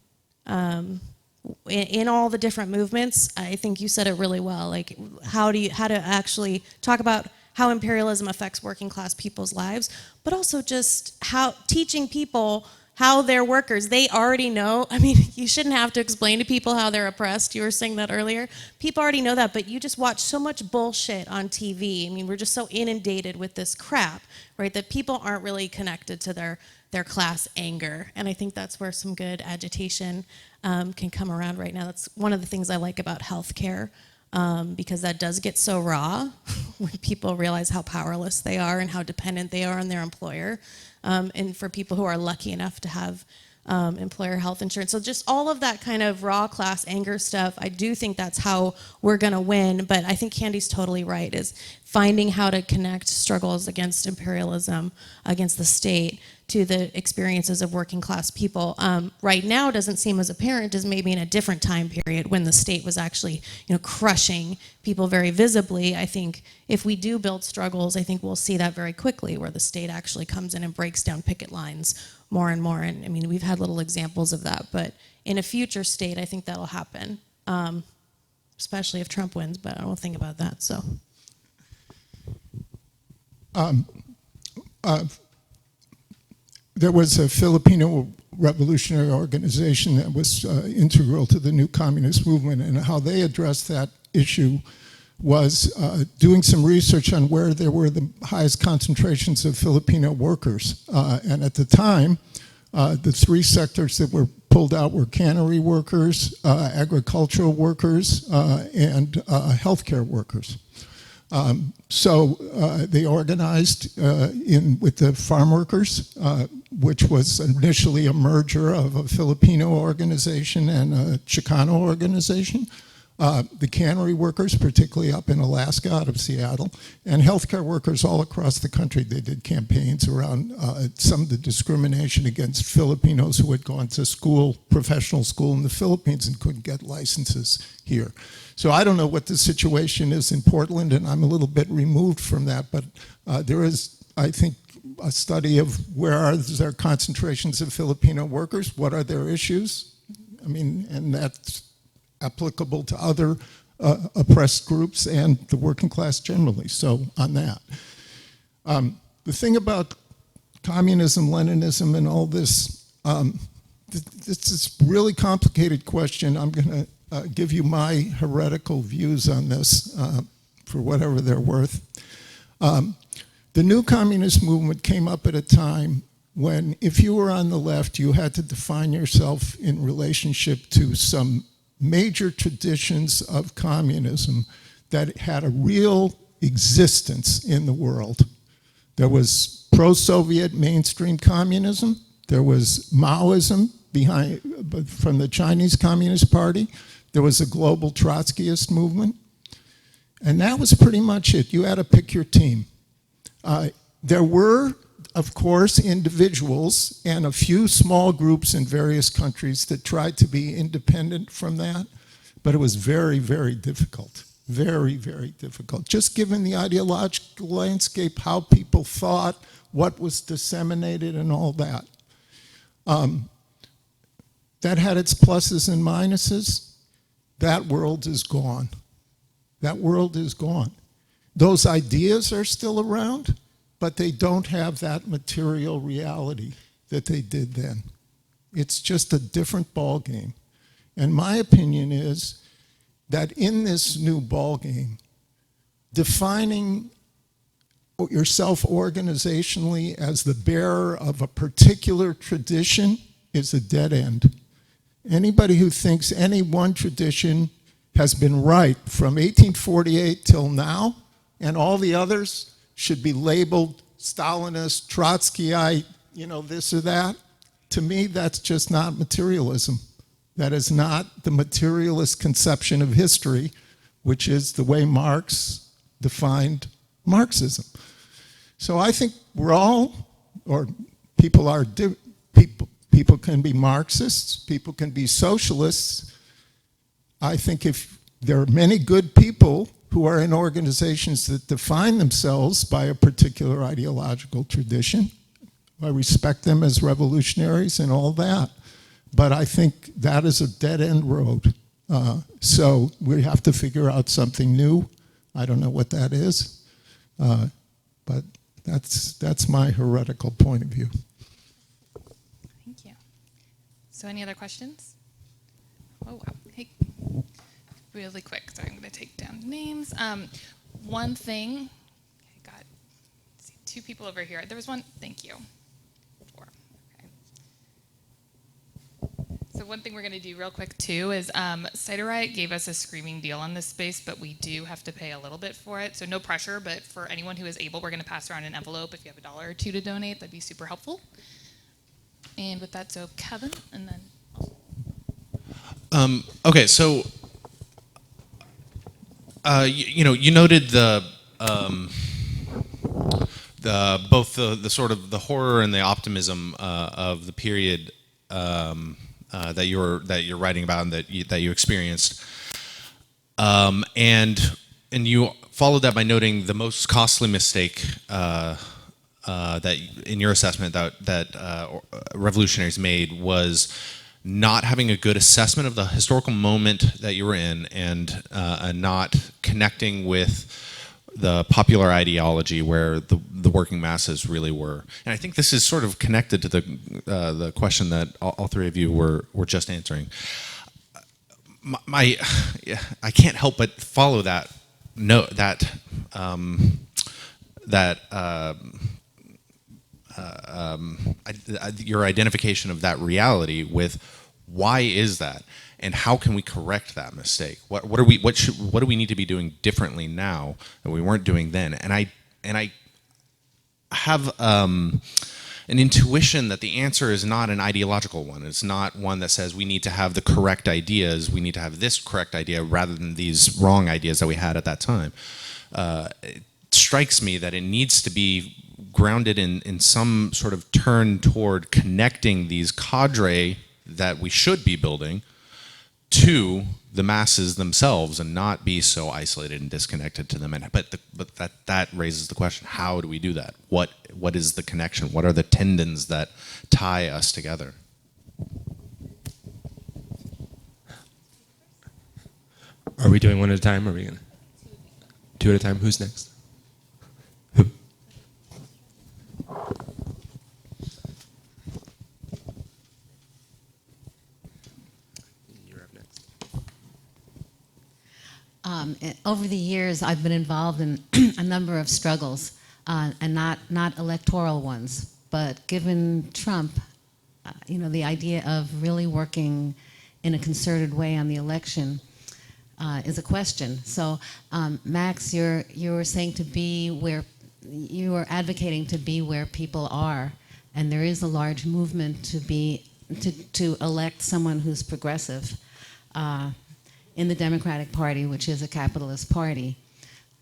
In all the different movements, I think you said it really well, like how to actually talk about how imperialism affects working class people's lives, but also just how teaching people how they're workers. They already know. I mean, you shouldn't have to explain to people how they're oppressed. You were saying that earlier. People already know that, but you just watch so much bullshit on TV. I mean, we're just so inundated with this crap, right, that people aren't really connected to their class anger. And I think that's where some good agitation can come around right now. That's one of the things I like about healthcare, because that does get so raw when people realize how powerless they are and how dependent they are on their employer. And for people who are lucky enough to have employer health insurance. So just all of that kind of raw class anger stuff, I do think that's how we're gonna win, but I think Candy's totally right, is finding how to connect struggles against imperialism, against the state, to the experiences of working class people. Right now doesn't seem as apparent as maybe in a different time period when the state was actually, you know, crushing people very visibly. I think if we do build struggles, I think we'll see that very quickly, where the state actually comes in and breaks down picket lines more and more. And I mean, we've had little examples of that, but in a future state, I think that'll happen, especially if Trump wins, but I don't think about that, so. There was a Filipino revolutionary organization that was integral to the new communist movement, and how they addressed that issue was doing some research on where there were the highest concentrations of Filipino workers. And at the time, the three sectors that were pulled out were cannery workers, agricultural workers, and healthcare workers. So they organized with the farm workers, which was initially a merger of a Filipino organization and a Chicano organization. The cannery workers, particularly up in Alaska, out of Seattle, and healthcare workers all across the country. They did campaigns around some of the discrimination against Filipinos who had gone to school, professional school in the Philippines and couldn't get licenses here. So I don't know what the situation is in Portland, and I'm a little bit removed from that, but there is, I think, a study of where are there concentrations of Filipino workers, what are their issues? I mean, and that's applicable to other oppressed groups and the working class generally, so on that. The thing about communism, Leninism, and all this, this is a really complicated question. I'm gonna give you my heretical views on this for whatever they're worth. The new communist movement came up at a time when, if you were on the left, you had to define yourself in relationship to some major traditions of communism that had a real existence in the world. There was pro-Soviet mainstream communism. There was Maoism from the Chinese Communist Party. There was a global Trotskyist movement. And that was pretty much it. You had to pick your team. There were, of course, individuals and a few small groups in various countries that tried to be independent from that, but it was very, very difficult. Very, very difficult. Just given the ideological landscape, how people thought, what was disseminated, and all that. That had its pluses and minuses. That world is gone. That world is gone. Those ideas are still around, but they don't have that material reality that they did then. It's just a different ballgame. And my opinion is that in this new ballgame, defining yourself organizationally as the bearer of a particular tradition is a dead end. Anybody who thinks any one tradition has been right from 1848 till now, and all the others should be labeled Stalinist, Trotskyite, this or that, to me, that's just not materialism. That is not the materialist conception of history, which is the way Marx defined Marxism. So I think we're all, or people are, people can be Marxists, people can be socialists. I think if there are many good people who are in organizations that define themselves by a particular ideological tradition, I respect them as revolutionaries and all that. But I think that is a dead-end road. So we have to figure out something new. I don't know what that is, but that's my heretical point of view. Thank you. So any other questions? Oh, wow. Hey, really quick. Sorry, I'm going to take down names. One thing, I got see, 2 people over here. There was one, thank you. 4. Okay. So one thing we're going to do real quick too is Cider Riot gave us a screaming deal on this space, but we do have to pay a little bit for it. So no pressure, but for anyone who is able, we're going to pass around an envelope. If you have $1 or $2 to donate, that'd be super helpful. And with that, so Kevin, and then. Okay, so you noted the both the sort of the horror and the optimism of the period that you're writing about and that you experienced, and you followed that by noting the most costly mistake that in your assessment that revolutionaries made was not having a good assessment of the historical moment that you were in, and not connecting with the popular ideology where the working masses really were. And I think this is sort of connected to the question that all 3 of you were just answering. I can't help but follow that your identification of that reality with why is that, and how can we correct that mistake? What do we need to be doing differently now that we weren't doing then? And I have an intuition that the answer is not an ideological one. It's not one that says we need to have the correct ideas. We need to have this correct idea rather than these wrong ideas that we had at that time. It strikes me that it needs to be grounded in some sort of turn toward connecting these cadre that we should be building to the masses themselves, and not be so isolated and disconnected to them. But that raises the question: how do we do that? What is the connection? What are the tendons that tie us together? Are we doing one at a time? Or are we gonna 2 at a time? Who's next? Who? You're up next. Over the years, I've been involved in a number of struggles, and not electoral ones. But given Trump, the idea of really working in a concerted way on the election is a question. So, Max, you were saying to be where you were advocating to be where people are, and there is a large movement to elect someone who's progressive in the Democratic Party, which is a capitalist party.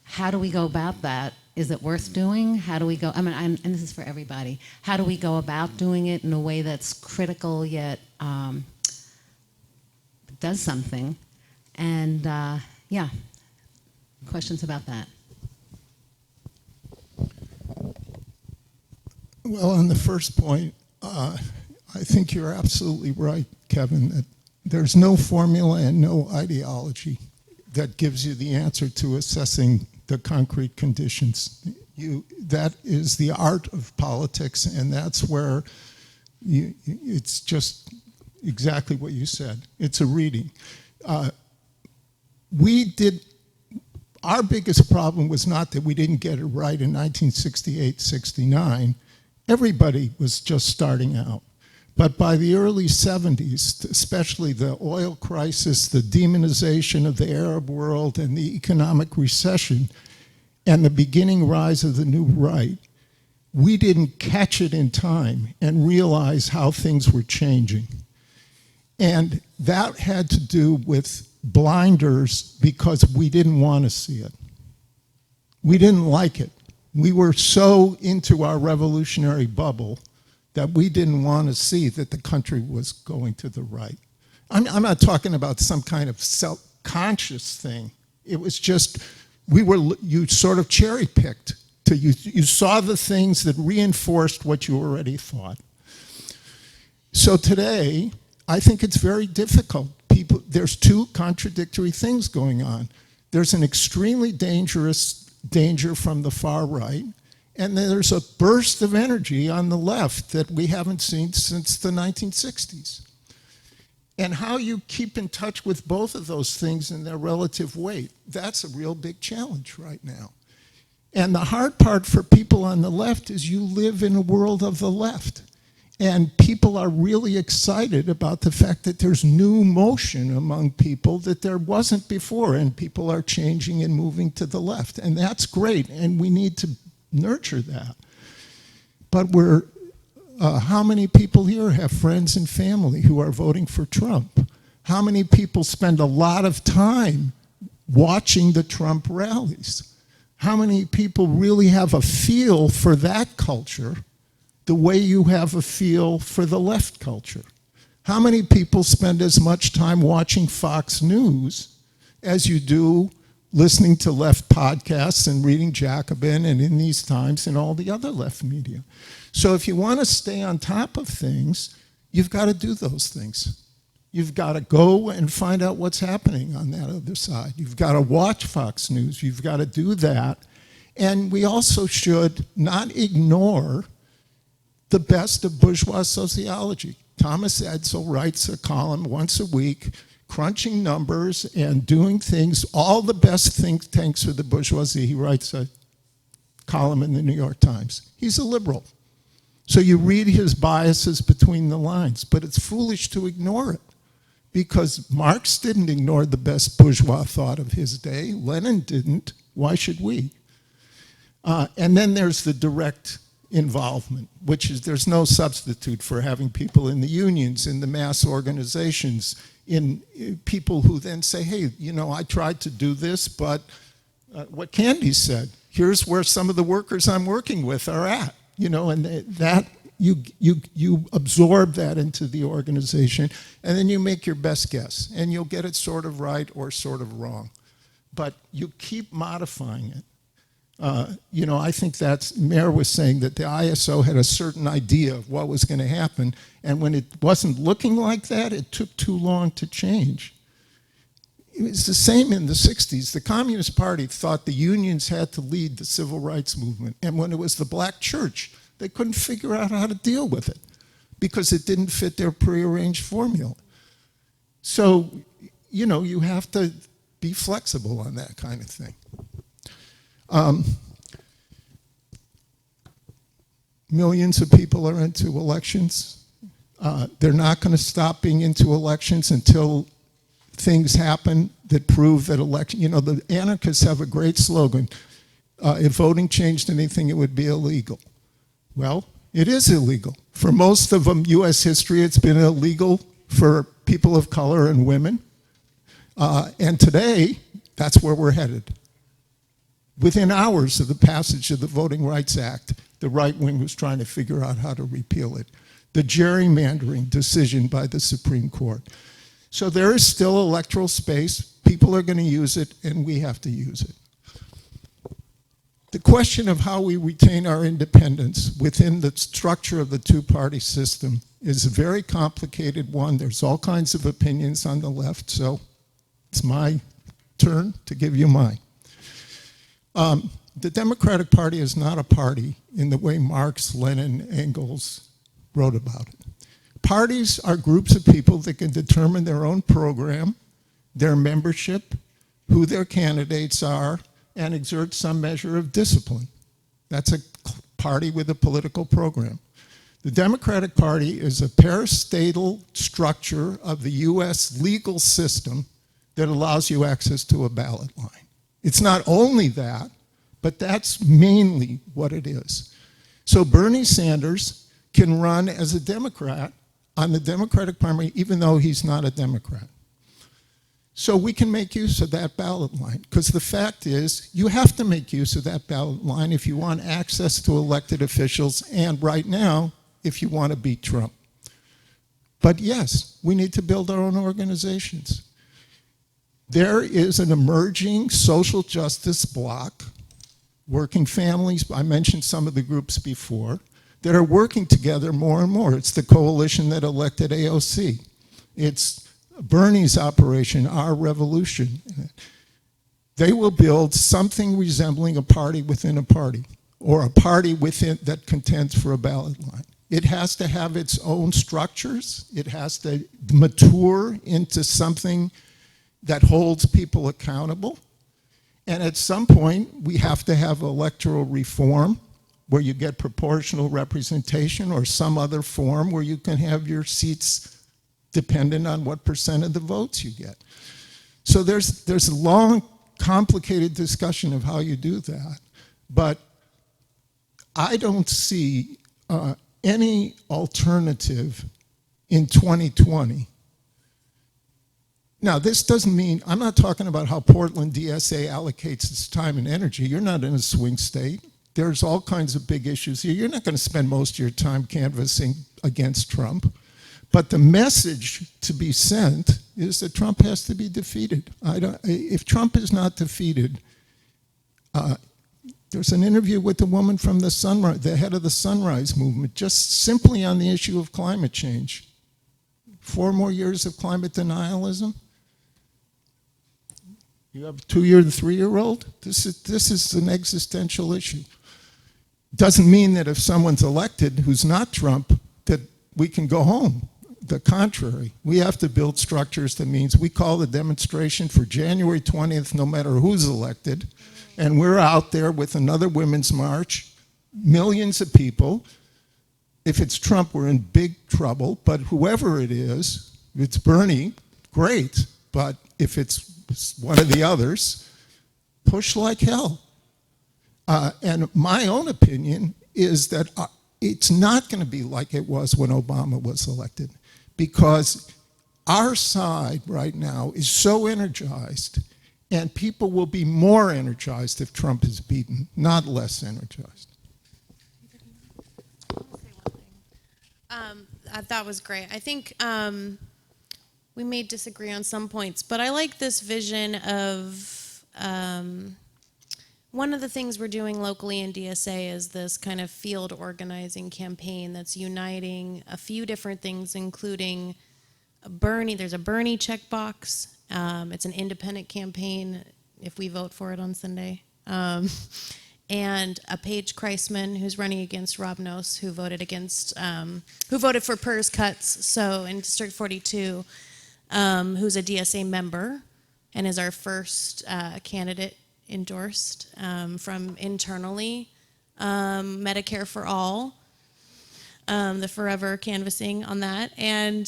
How do we go about that? Is it worth doing? How do we go? And this is for everybody. How do we go about doing it in a way that's critical yet does something? And yeah, questions about that. Well, on the first point, I think you're absolutely right, Kevin, that there's no formula and no ideology that gives you the answer to assessing the concrete conditions. That is the art of politics, and that's where it's just exactly what you said. It's a reading. our biggest problem was not that we didn't get it right in 1968, 69. Everybody was just starting out. But by the early 70s, especially the oil crisis, the demonization of the Arab world, and the economic recession, and the beginning rise of the new right, we didn't catch it in time and realize how things were changing. And that had to do with blinders because we didn't want to see it. We didn't like it. We were so into our revolutionary bubble that we didn't want to see that the country was going to the right. I'm not talking about some kind of self-conscious thing. It was just, you sort of cherry-picked. You saw the things that reinforced what you already thought. So today, I think it's very difficult. There's two contradictory things going on. There's an extremely dangerous danger from the far right, and there's a burst of energy on the left that we haven't seen since the 1960s. And how you keep in touch with both of those things in their relative weight, that's a real big challenge right now. And the hard part for people on the left is you live in a world of the left. And people are really excited about the fact that there's new motion among people that there wasn't before, and people are changing and moving to the left. And that's great, and we need to nurture that. But how many people here have friends and family who are voting for Trump? How many people spend a lot of time watching the Trump rallies? How many people really have a feel for that culture the way you have a feel for the left culture? How many people spend as much time watching Fox News as you do listening to left podcasts and reading Jacobin and In These Times and all the other left media? So if you want to stay on top of things, you've got to do those things. You've got to go and find out what's happening on that other side. You've got to watch Fox News. You've got to do that. And we also should not ignore the best of bourgeois sociology. Thomas Edsel writes a column once a week, crunching numbers and doing things, all the best think tanks for the bourgeoisie. He writes a column in the New York Times. He's a liberal. So you read his biases between the lines, but it's foolish to ignore it because Marx didn't ignore the best bourgeois thought of his day. Lenin didn't. Why should we? And then there's the direct involvement, which is there's no substitute for having people in the unions, in the mass organizations, in people who then say, hey, you know, I tried to do this, but what Candy said, here's where some of the workers I'm working with are at, you know, and that you absorb that into the organization, and then you make your best guess, and you'll get it sort of right or sort of wrong. But you keep modifying it. You know, I think that's, Mayor was saying that the ISO had a certain idea of what was going to happen, and when it wasn't looking like that, it took too long to change. It was the same in the 60s. The Communist Party thought the unions had to lead the civil rights movement, and when it was the black church, they couldn't figure out how to deal with it because it didn't fit their prearranged formula. So, you know, you have to be flexible on that kind of thing. Millions of people are into elections. They're not going to stop being into elections until things happen that prove that election, you know, the anarchists have a great slogan, if voting changed anything, it would be illegal. Well, it is illegal. For most of them, US history, it's been illegal for people of color and women. And today, that's where we're headed. Within hours of the passage of the Voting Rights Act, the right wing was trying to figure out how to repeal it. The gerrymandering decision by the Supreme Court. So there is still electoral space. People are going to use it, and we have to use it. The question of how we retain our independence within the structure of the two-party system is a very complicated one. There's all kinds of opinions on the left, so it's my turn to give you mine. The Democratic Party is not a party in the way Marx, Lenin, Engels wrote about it. Parties are groups of people that can determine their own program, their membership, who their candidates are, and exert some measure of discipline. That's a party with a political program. The Democratic Party is a parastatal structure of the U.S. legal system that allows you access to a ballot line. It's not only that, but that's mainly what it is. So Bernie Sanders can run as a Democrat on the Democratic primary, even though he's not a Democrat. So we can make use of that ballot line, because the fact is, you have to make use of that ballot line if you want access to elected officials, and right now, if you want to beat Trump. But yes, we need to build our own organizations. There is an emerging social justice bloc, working families, I mentioned some of the groups before, that are working together more and more. It's the coalition that elected AOC. It's Bernie's operation, Our Revolution. They will build something resembling a party within a party, or a party within that contends for a ballot line. It has to have its own structures. It has to mature into something that holds people accountable. And at some point, we have to have electoral reform where you get proportional representation, or some other form where you can have your seats dependent on what percent of the votes you get. So there's a long, complicated discussion of how you do that. But I don't see any alternative in 2020. Now, this doesn't mean, I'm not talking about how Portland DSA allocates its time and energy. You're not in a swing state. There's all kinds of big issues here. You're not going to spend most of your time canvassing against Trump. But the message to be sent is that Trump has to be defeated. If Trump is not defeated, there's an interview with the woman from the Sunrise, the head of the Sunrise Movement, just simply on the issue of climate change. 4 more years of climate denialism. You have a 2-year to 3-year-old. This is an existential issue. Doesn't mean that if someone's elected who's not Trump, that we can go home. The contrary, we have to build structures that means we call the demonstration for January 20th, no matter who's elected, and we're out there with another women's march, millions of people. If it's Trump, we're in big trouble, but whoever it is, if it's Bernie, great, but if it's one of the others, push like hell. And my own opinion is that it's not going to be like it was when Obama was elected, because our side right now is so energized, and people will be more energized if Trump is beaten, not less energized. That was great. I think we may disagree on some points, but I like this vision of one of the things we're doing locally in DSA is this kind of field organizing campaign that's uniting a few different things, including Bernie. There's a Bernie checkbox. It's an independent campaign if we vote for it on Sunday. And a Paige Kreisman who's running against Rob Noss, who voted for PERS cuts. So in District 42, who's a DSA member and is our first candidate endorsed from internally. Medicare for All, the forever canvassing on that, and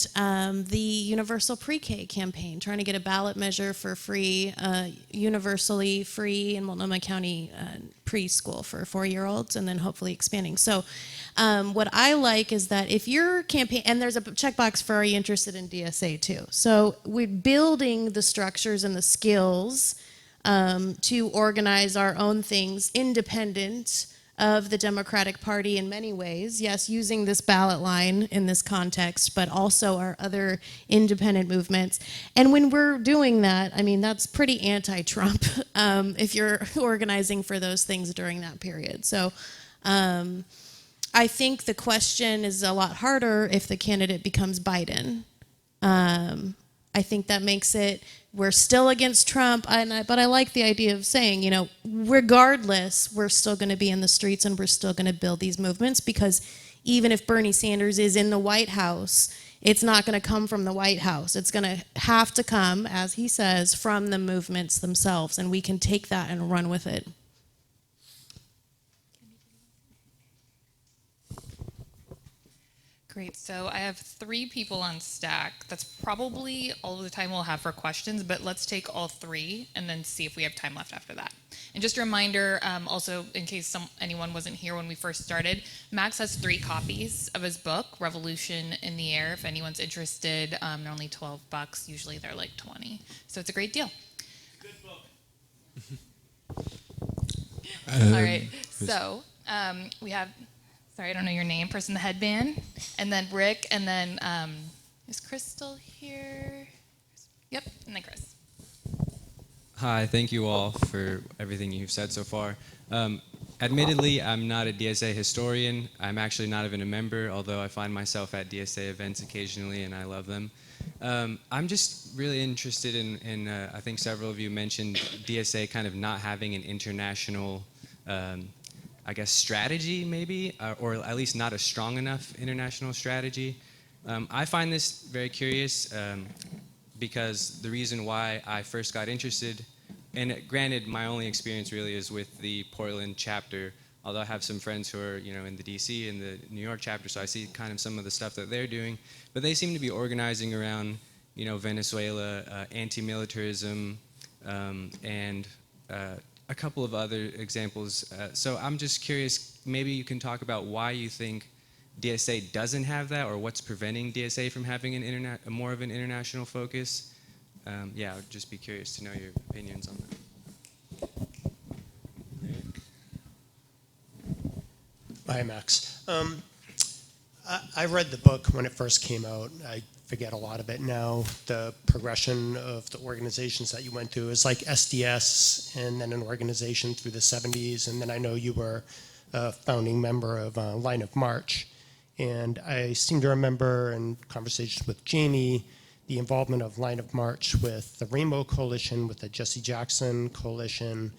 the Universal Pre-K campaign, trying to get a ballot measure for free, universally free in Multnomah County preschool for 4-year-olds, and then hopefully expanding. So what I like is that if your campaign, and there's a checkbox for are you interested in DSA too. So we're building the structures and the skills to organize our own things independent of the Democratic Party in many ways. Yes, using this ballot line in this context, but also our other independent movements. And when we're doing that, I mean, that's pretty anti-Trump if you're organizing for those things during that period. So I think the question is a lot harder if the candidate becomes Biden. I think that makes it, we're still against Trump, but I like the idea of saying, you know, regardless, we're still going to be in the streets and we're still going to build these movements, because even if Bernie Sanders is in the White House it's not going to come from the White House. It's going to have to come, as he says, from the movements themselves, and we can take that and run with it. Great, so I have 3 people on stack. That's probably all the time we'll have for questions, but let's take all 3 and then see if we have time left after that. And just a reminder, also in case anyone wasn't here when we first started, Max has 3 copies of his book, Revolution in the Air. If anyone's interested, they're only $12. Usually they're like 20. So it's a great deal. Good book. All right, so we have, sorry, I don't know your name, person in the headband, and then Rick, and then is Crystal here? Yep, and then Chris. Hi, thank you all for everything you've said so far. Admittedly, I'm not a DSA historian. I'm actually not even a member, although I find myself at DSA events occasionally, and I love them. I'm just really interested in I think several of you mentioned DSA kind of not having an international I guess strategy maybe, or at least not a strong enough international strategy. I find this very curious because the reason why I first got interested, and granted my only experience really is with the Portland chapter, although I have some friends who are in the DC and the New York chapter, so I see kind of some of the stuff that they're doing, but they seem to be organizing around Venezuela, anti-militarism, and a couple of other examples. So I'm just curious, maybe you can talk about why you think DSA doesn't have that, or what's preventing DSA from having more of an international focus. Yeah, I would just be curious to know your opinions on that. Hi, Max. I read the book when it first came out. I forget a lot of it now. The progression of the organizations that you went through is like SDS and then an organization through the 70s. And then I know you were a founding member of Line of March. And I seem to remember in conversations with Jamie, the involvement of Line of March with the Rainbow Coalition, with the Jesse Jackson Coalition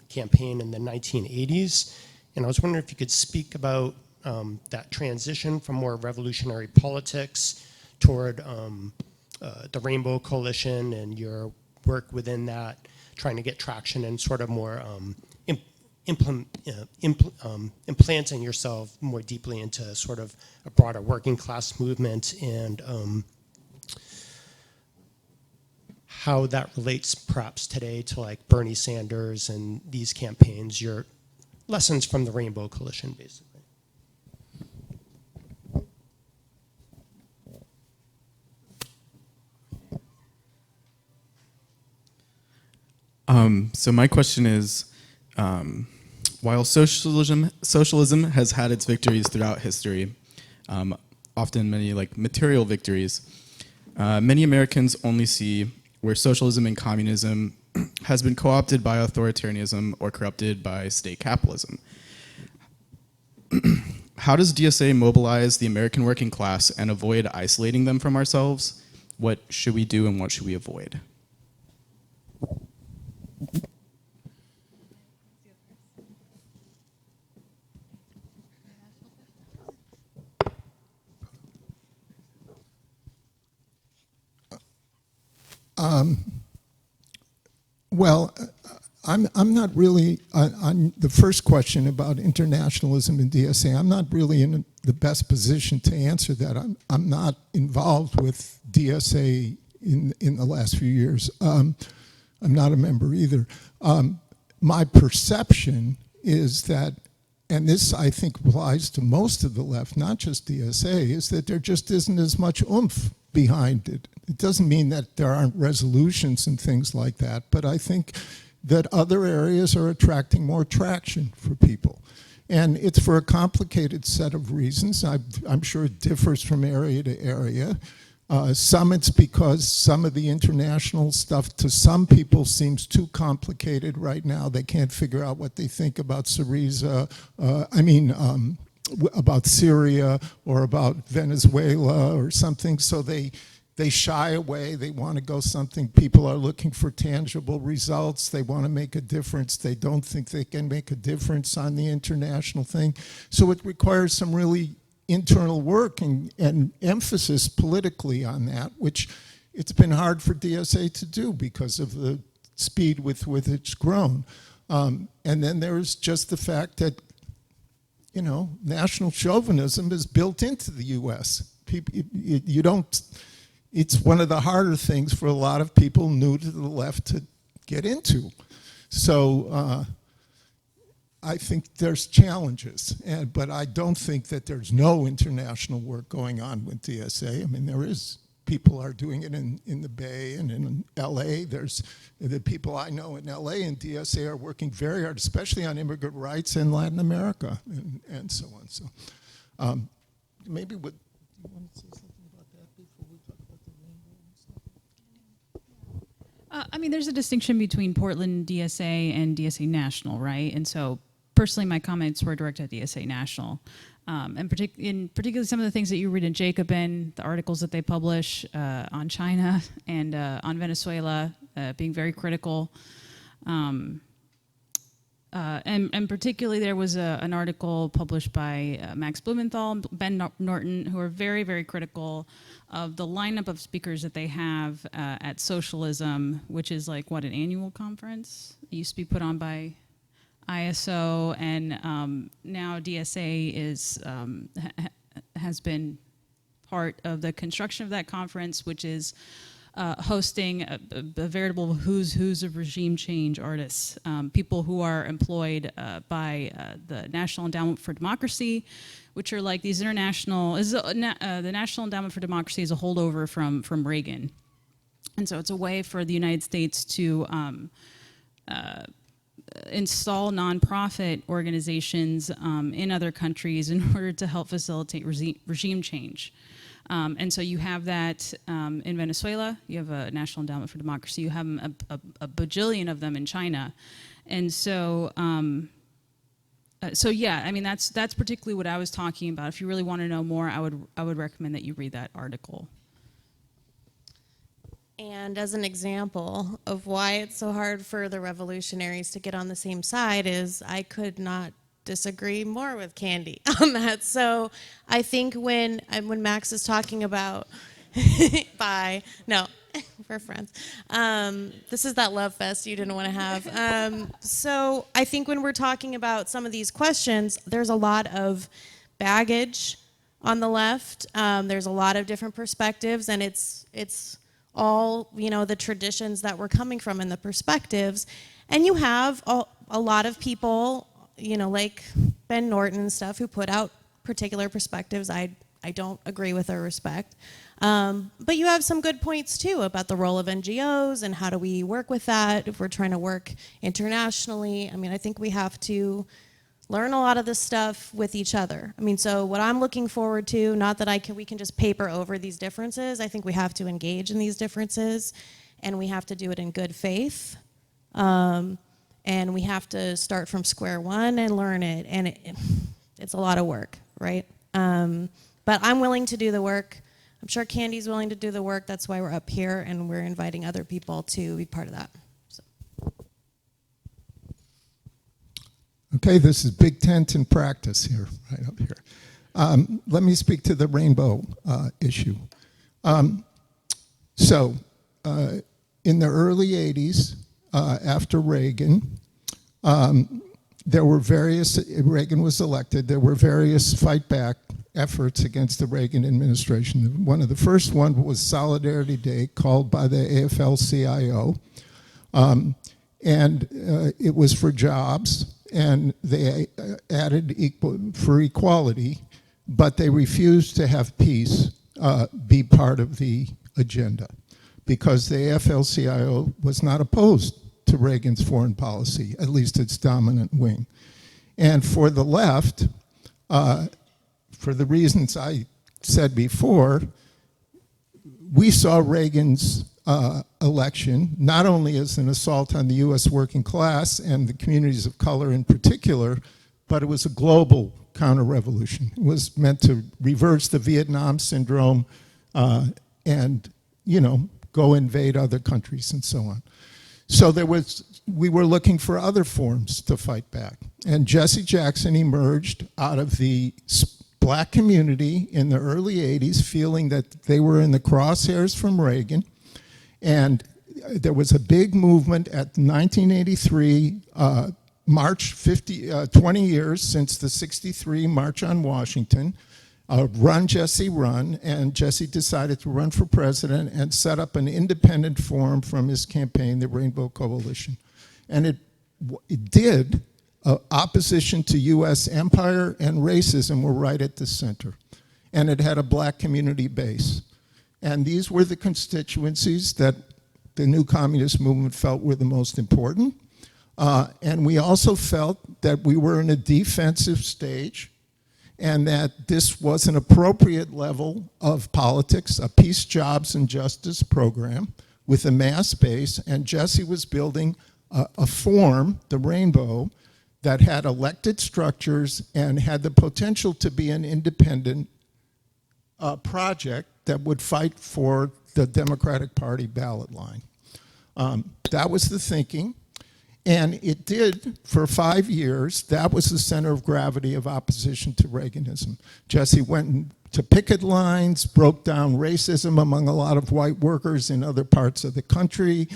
campaign in the 1980s. And I was wondering if you could speak about that transition from more revolutionary politics toward the Rainbow Coalition and your work within that, trying to get traction and sort of more implanting yourself more deeply into sort of a broader working class movement, and how that relates perhaps today to like Bernie Sanders and these campaigns, your lessons from the Rainbow Coalition, basically. So my question is, while socialism has had its victories throughout history, often many like material victories, many Americans only see where socialism and communism has been co-opted by authoritarianism or corrupted by state capitalism. How does DSA mobilize the American working class and avoid isolating them from ourselves? What should we do and what should we avoid? Well, I'm not really, on the first question about internationalism in DSA, I'm not really in the best position to answer that. I'm not involved with DSA in the last few years. I'm not a member either. My perception is that, and this I think applies to most of the left, not just DSA, is that there just isn't as much oomph behind it. It doesn't mean that there aren't resolutions and things like that, but I think that other areas are attracting more traction for people. And it's for a complicated set of reasons. I'm sure it differs from area to area. Some it's because some of the international stuff to some people seems too complicated right now. They can't figure out what they think about Syriza, about Syria or about Venezuela or something, so they shy away. They want to go something. People are looking for tangible results. They want to make a difference. They don't think they can make a difference on the international thing. So it requires some really internal work and emphasis politically on that, which it's been hard for DSA to do because of the speed with which it's grown. And then there's just the fact that, you know, national chauvinism is built into the U.S. You don't, it's one of the harder things for a lot of people new to the left to get into. So I think there's challenges, but I don't think that there's no international work going on with DSA. I mean, there is. People are doing it in the Bay and in LA. There's the people I know in LA and DSA are working very hard, especially on immigrant rights in Latin America and so on. So maybe what, you want to say something about that before we talk about the rainbow and stuff? I mean, there's a distinction between Portland DSA and DSA National, right? And so personally, my comments were directed at DSA National. And particularly some of the things that you read in Jacobin, the articles that they publish on China and on Venezuela, being very critical. And particularly there was an article published by Max Blumenthal and Ben Norton, who are very, very critical of the lineup of speakers that they have at Socialism, which is like, what, an annual conference? It used to be put on by ISO, and now DSA is has been part of the construction of that conference, which is hosting a veritable who's of regime change artists, people who are employed by the National Endowment for Democracy, which are like these international. The National Endowment for Democracy is a holdover from Reagan, and so it's a way for the United States to install nonprofit organizations in other countries in order to help facilitate regime change. And so you have that in Venezuela, you have a National Endowment for Democracy, you have a bajillion of them in China. And so, so yeah, I mean, that's particularly what I was talking about. If you really want to know more, I would recommend that you read that article. And as an example of why it's so hard for the revolutionaries to get on the same side is I could not disagree more with Candy on that. So I think when Max is talking about, bye, no, we're friends. This is that love fest you didn't want to have. So I think when we're talking about some of these questions, there's a lot of baggage on the left. There's a lot of different perspectives, and it's all, you know, the traditions that we're coming from and the perspectives. And you have a lot of people, you know, like Ben Norton and stuff, who put out particular perspectives I don't agree with or respect. But you have some good points too about the role of NGOs and how do we work with that if we're trying to work internationally. I mean, I think we have to learn a lot of this stuff with each other. I mean, so what I'm looking forward to, not that we can just paper over these differences. I think we have to engage in these differences, and we have to do it in good faith. And we have to start from square one and learn it. And it's a lot of work, right? But I'm willing to do the work. I'm sure Candy's willing to do the work. That's why we're up here, and we're inviting other people to be part of that. Okay, this is Big Tent in practice here, right up here. Let me speak to the rainbow issue. So, in the early 80s, after Reagan, there were Reagan was elected, there were various fight back efforts against the Reagan administration. One of the first one was Solidarity Day, called by the AFL-CIO. And it was for jobs, and they added for equality, but they refused to have peace be part of the agenda, because the AFL-CIO was not opposed to Reagan's foreign policy, at least its dominant wing. And for the left, for the reasons I said before, we saw Reagan's election not only as an assault on the U.S. working class and the communities of color in particular, but it was a global counter-revolution. It was meant to reverse the Vietnam syndrome and, you know, go invade other countries and so on. So we were looking for other forms to fight back. And Jesse Jackson emerged out of the black community in the early 80s feeling that they were in the crosshairs from Reagan. And there was a big movement at 1983, March 20 years since the 63 March on Washington, Run, Jesse, Run, and Jesse decided to run for president and set up an independent forum from his campaign, the Rainbow Coalition. And it did. Opposition to U.S. empire and racism were right at the center. And it had a black community base. And these were the constituencies that the new communist movement felt were the most important. And we also felt that we were in a defensive stage and that this was an appropriate level of politics, a peace, jobs, and justice program with a mass base. And Jesse was building a form, the Rainbow, that had elected structures and had the potential to be an independent project that would fight for the Democratic Party ballot line. That was the thinking. And it did, for 5 years, that was the center of gravity of opposition to Reaganism. Jesse went to picket lines, broke down racism among a lot of white workers in other parts of the country.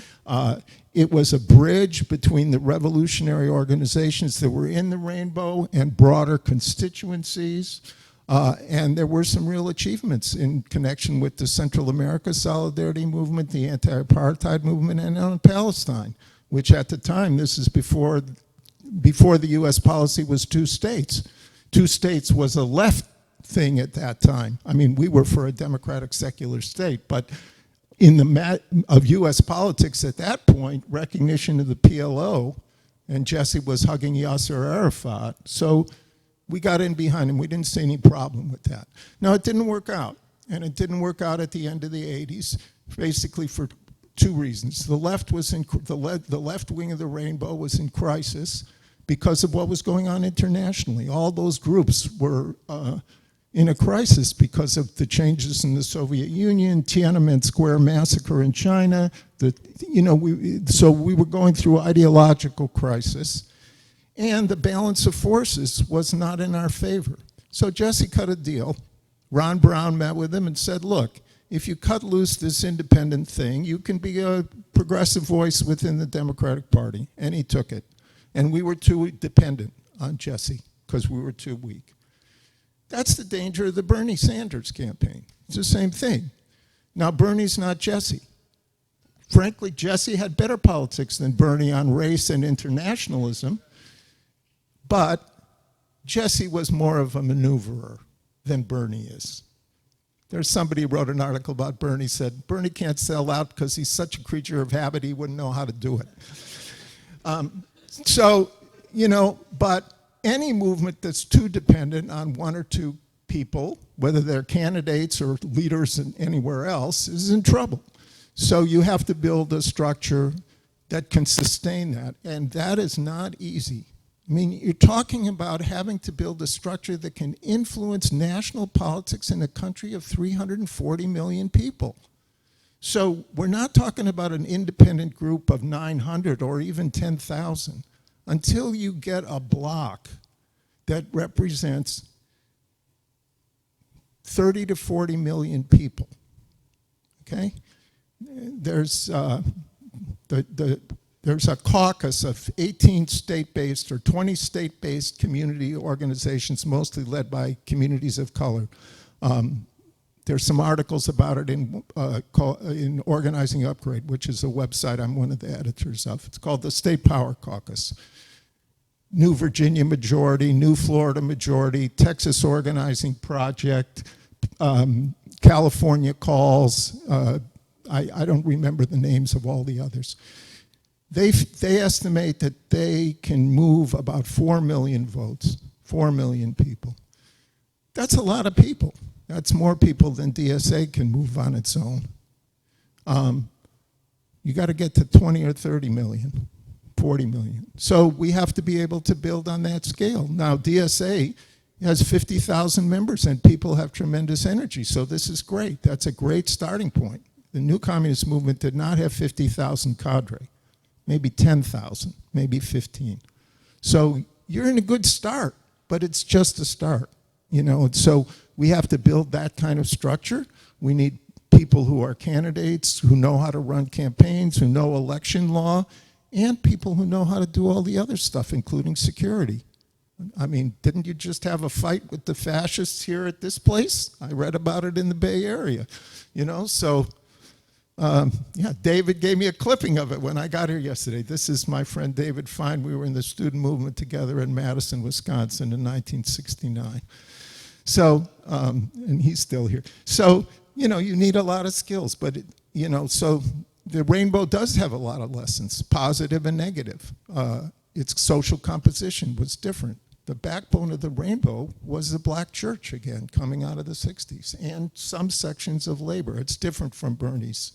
It was a bridge between the revolutionary organizations that were in the Rainbow and broader constituencies. And there were some real achievements in connection with the Central America Solidarity Movement, the anti-apartheid movement, and on Palestine, which at the time, this is before the US policy was 2 states. 2 states was a left thing at that time. I mean, we were for a democratic secular state, but in the of US politics at that point, recognition of the PLO, and Jesse was hugging Yasser Arafat, so we got in behind him. We didn't see any problem with that. Now, it didn't work out, and it didn't work out at the end of the 80s, basically for 2 reasons. The left was the left wing of the Rainbow was in crisis because of what was going on internationally. All those groups were in a crisis because of the changes in the Soviet Union, Tiananmen Square massacre in China. So we were going through ideological crisis, and the balance of forces was not in our favor. So Jesse cut a deal. Ron Brown met with him and said, look, if you cut loose this independent thing, you can be a progressive voice within the Democratic Party. And he took it. And we were too dependent on Jesse because we were too weak. That's the danger of the Bernie Sanders campaign. It's the same thing. Now, Bernie's not Jesse. Frankly, Jesse had better politics than Bernie on race and internationalism, but Jesse was more of a maneuverer than Bernie is. There's somebody who wrote an article about Bernie, said, Bernie can't sell out because he's such a creature of habit, he wouldn't know how to do it. But any movement that's too dependent on 1 or 2 people, whether they're candidates or leaders anywhere else, is in trouble. So you have to build a structure that can sustain that, and that is not easy. I mean, you're talking about having to build a structure that can influence national politics in a country of 340 million people. So we're not talking about an independent group of 900 or even 10,000. Until you get a bloc that represents 30 to 40 million people, okay? There's a caucus of 18 state-based or 20 state-based community organizations, mostly led by communities of color. There's some articles about it in Organizing Upgrade, which is a website I'm one of the editors of. It's called the State Power Caucus. New Virginia majority, New Florida majority, Texas Organizing Project, California Calls. I don't remember the names of all the others. They estimate that they can move about 4 million votes, 4 million people. That's a lot of people. That's more people than DSA can move on its own. You got to get to 20 or 30 million, 40 million. So we have to be able to build on that scale. Now, DSA has 50,000 members and people have tremendous energy, so this is great. That's a great starting point. The new communist movement did not have 50,000 cadre, maybe 10,000, maybe 15. So you're in a good start, but it's just a start. And so we have to build that kind of structure. We need people who are candidates, who know how to run campaigns, who know election law, and people who know how to do all the other stuff, including security. I mean, didn't you just have a fight with the fascists here at this place? I read about it in the Bay Area, so yeah, David gave me a clipping of it when I got here yesterday. This is my friend David Fine. We were in the student movement together in Madison, Wisconsin in 1969. So, and he's still here. So, you need a lot of skills, but, so the rainbow does have a lot of lessons, positive and negative. Its social composition was different. The backbone of the rainbow was the black church, again, coming out of the 60s, and some sections of labor. It's different from Bernie's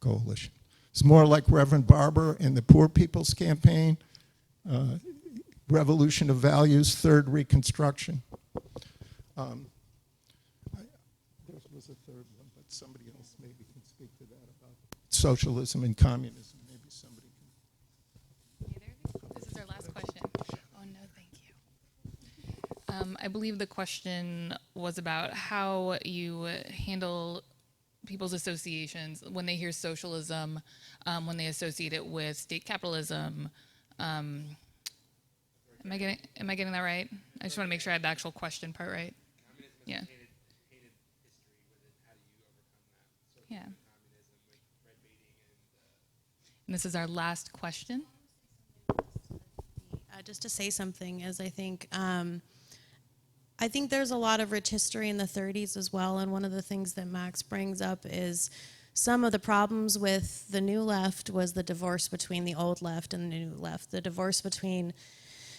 coalition. It's more like Reverend Barber and the Poor People's Campaign, Revolution of Values, Third Reconstruction. There was a third one, but somebody else maybe can speak to that about socialism and communism. Maybe somebody can. This is our last question. Oh, no, thank you. I believe the question was about how you handle people's associations when they hear socialism, when they associate it with state capitalism. Am I getting that right? I just want to make sure I had the actual question part right. Yeah. Yeah. And this is our last question. Just to say something, as I think there's a lot of rich history in the 30s as well, and one of the things that Max brings up is some of the problems with the new left was the divorce between the old left and the new left, the divorce between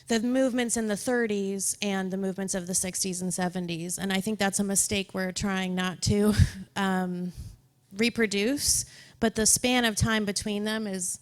the movements in the 30s and the movements of the 60s and 70s, and I think that's a mistake we're trying not to reproduce, but the span of time between them is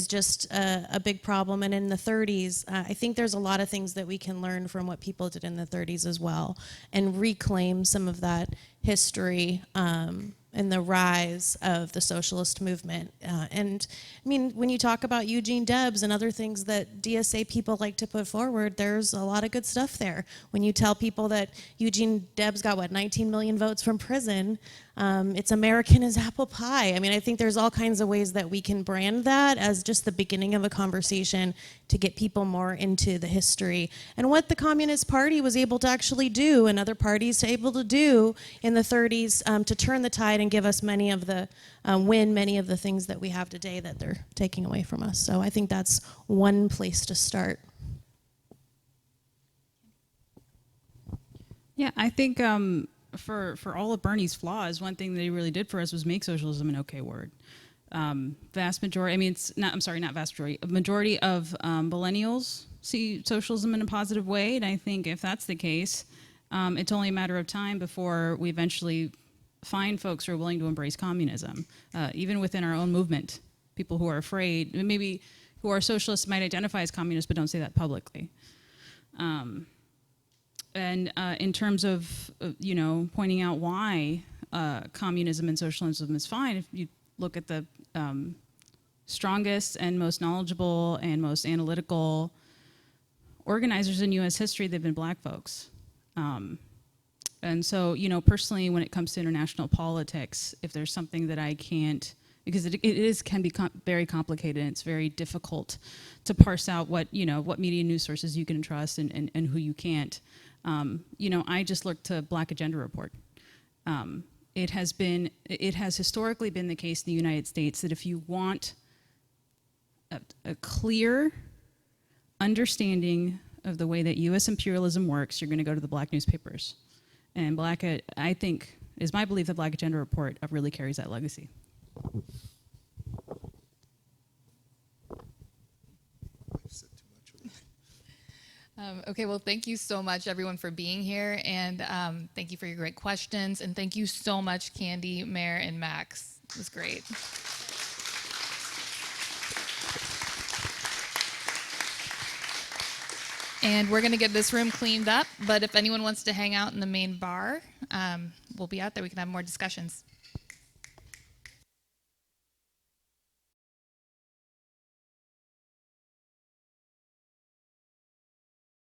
just a big problem. And in the 30s, I think there's a lot of things that we can learn from what people did in the 30s as well, and reclaim some of that history and the rise of the socialist movement. And I mean, when you talk about Eugene Debs and other things that DSA people like to put forward, there's a lot of good stuff there. When you tell people that Eugene Debs got, 19 million votes from prison, it's American as apple pie. I mean, I think there's all kinds of ways that we can brand that as just the beginning of a conversation to get people more into the history and what the Communist Party was able to actually do and other parties able to do in the 30s to turn the tide and give us many of the many of the things that we have today that they're taking away from us. So I think that's one place to start. Yeah, I think for all of Bernie's flaws, one thing that he really did for us was make socialism an okay word. Vast majority, I mean, not vast majority, a majority of millennials see socialism in a positive way, and I think if that's the case, it's only a matter of time before we eventually find folks who are willing to embrace communism, even within our own movement. People who are afraid, maybe who are socialists might identify as communists, but don't say that publicly. And in terms of pointing out why communism and socialism is fine, if you look at the strongest and most knowledgeable and most analytical organizers in U.S. history, they've been black folks. And so, personally, when it comes to international politics, if there's something that I can't, because it can be very complicated and it's very difficult to parse out what media news sources you can trust and who you can't. I just looked to Black Agenda Report. It has historically been the case in the United States that if you want a clear understanding of the way that U.S. imperialism works, you're going to go to the black newspapers. And I think, is my belief that Black Agenda Report really carries that legacy. Okay, well, thank you so much, everyone, for being here, and thank you for your great questions, and thank you so much, Candy, Mayor, and Max. It was great. And we're going to get this room cleaned up, but if anyone wants to hang out in the main bar, we'll be out there. We can have more discussions.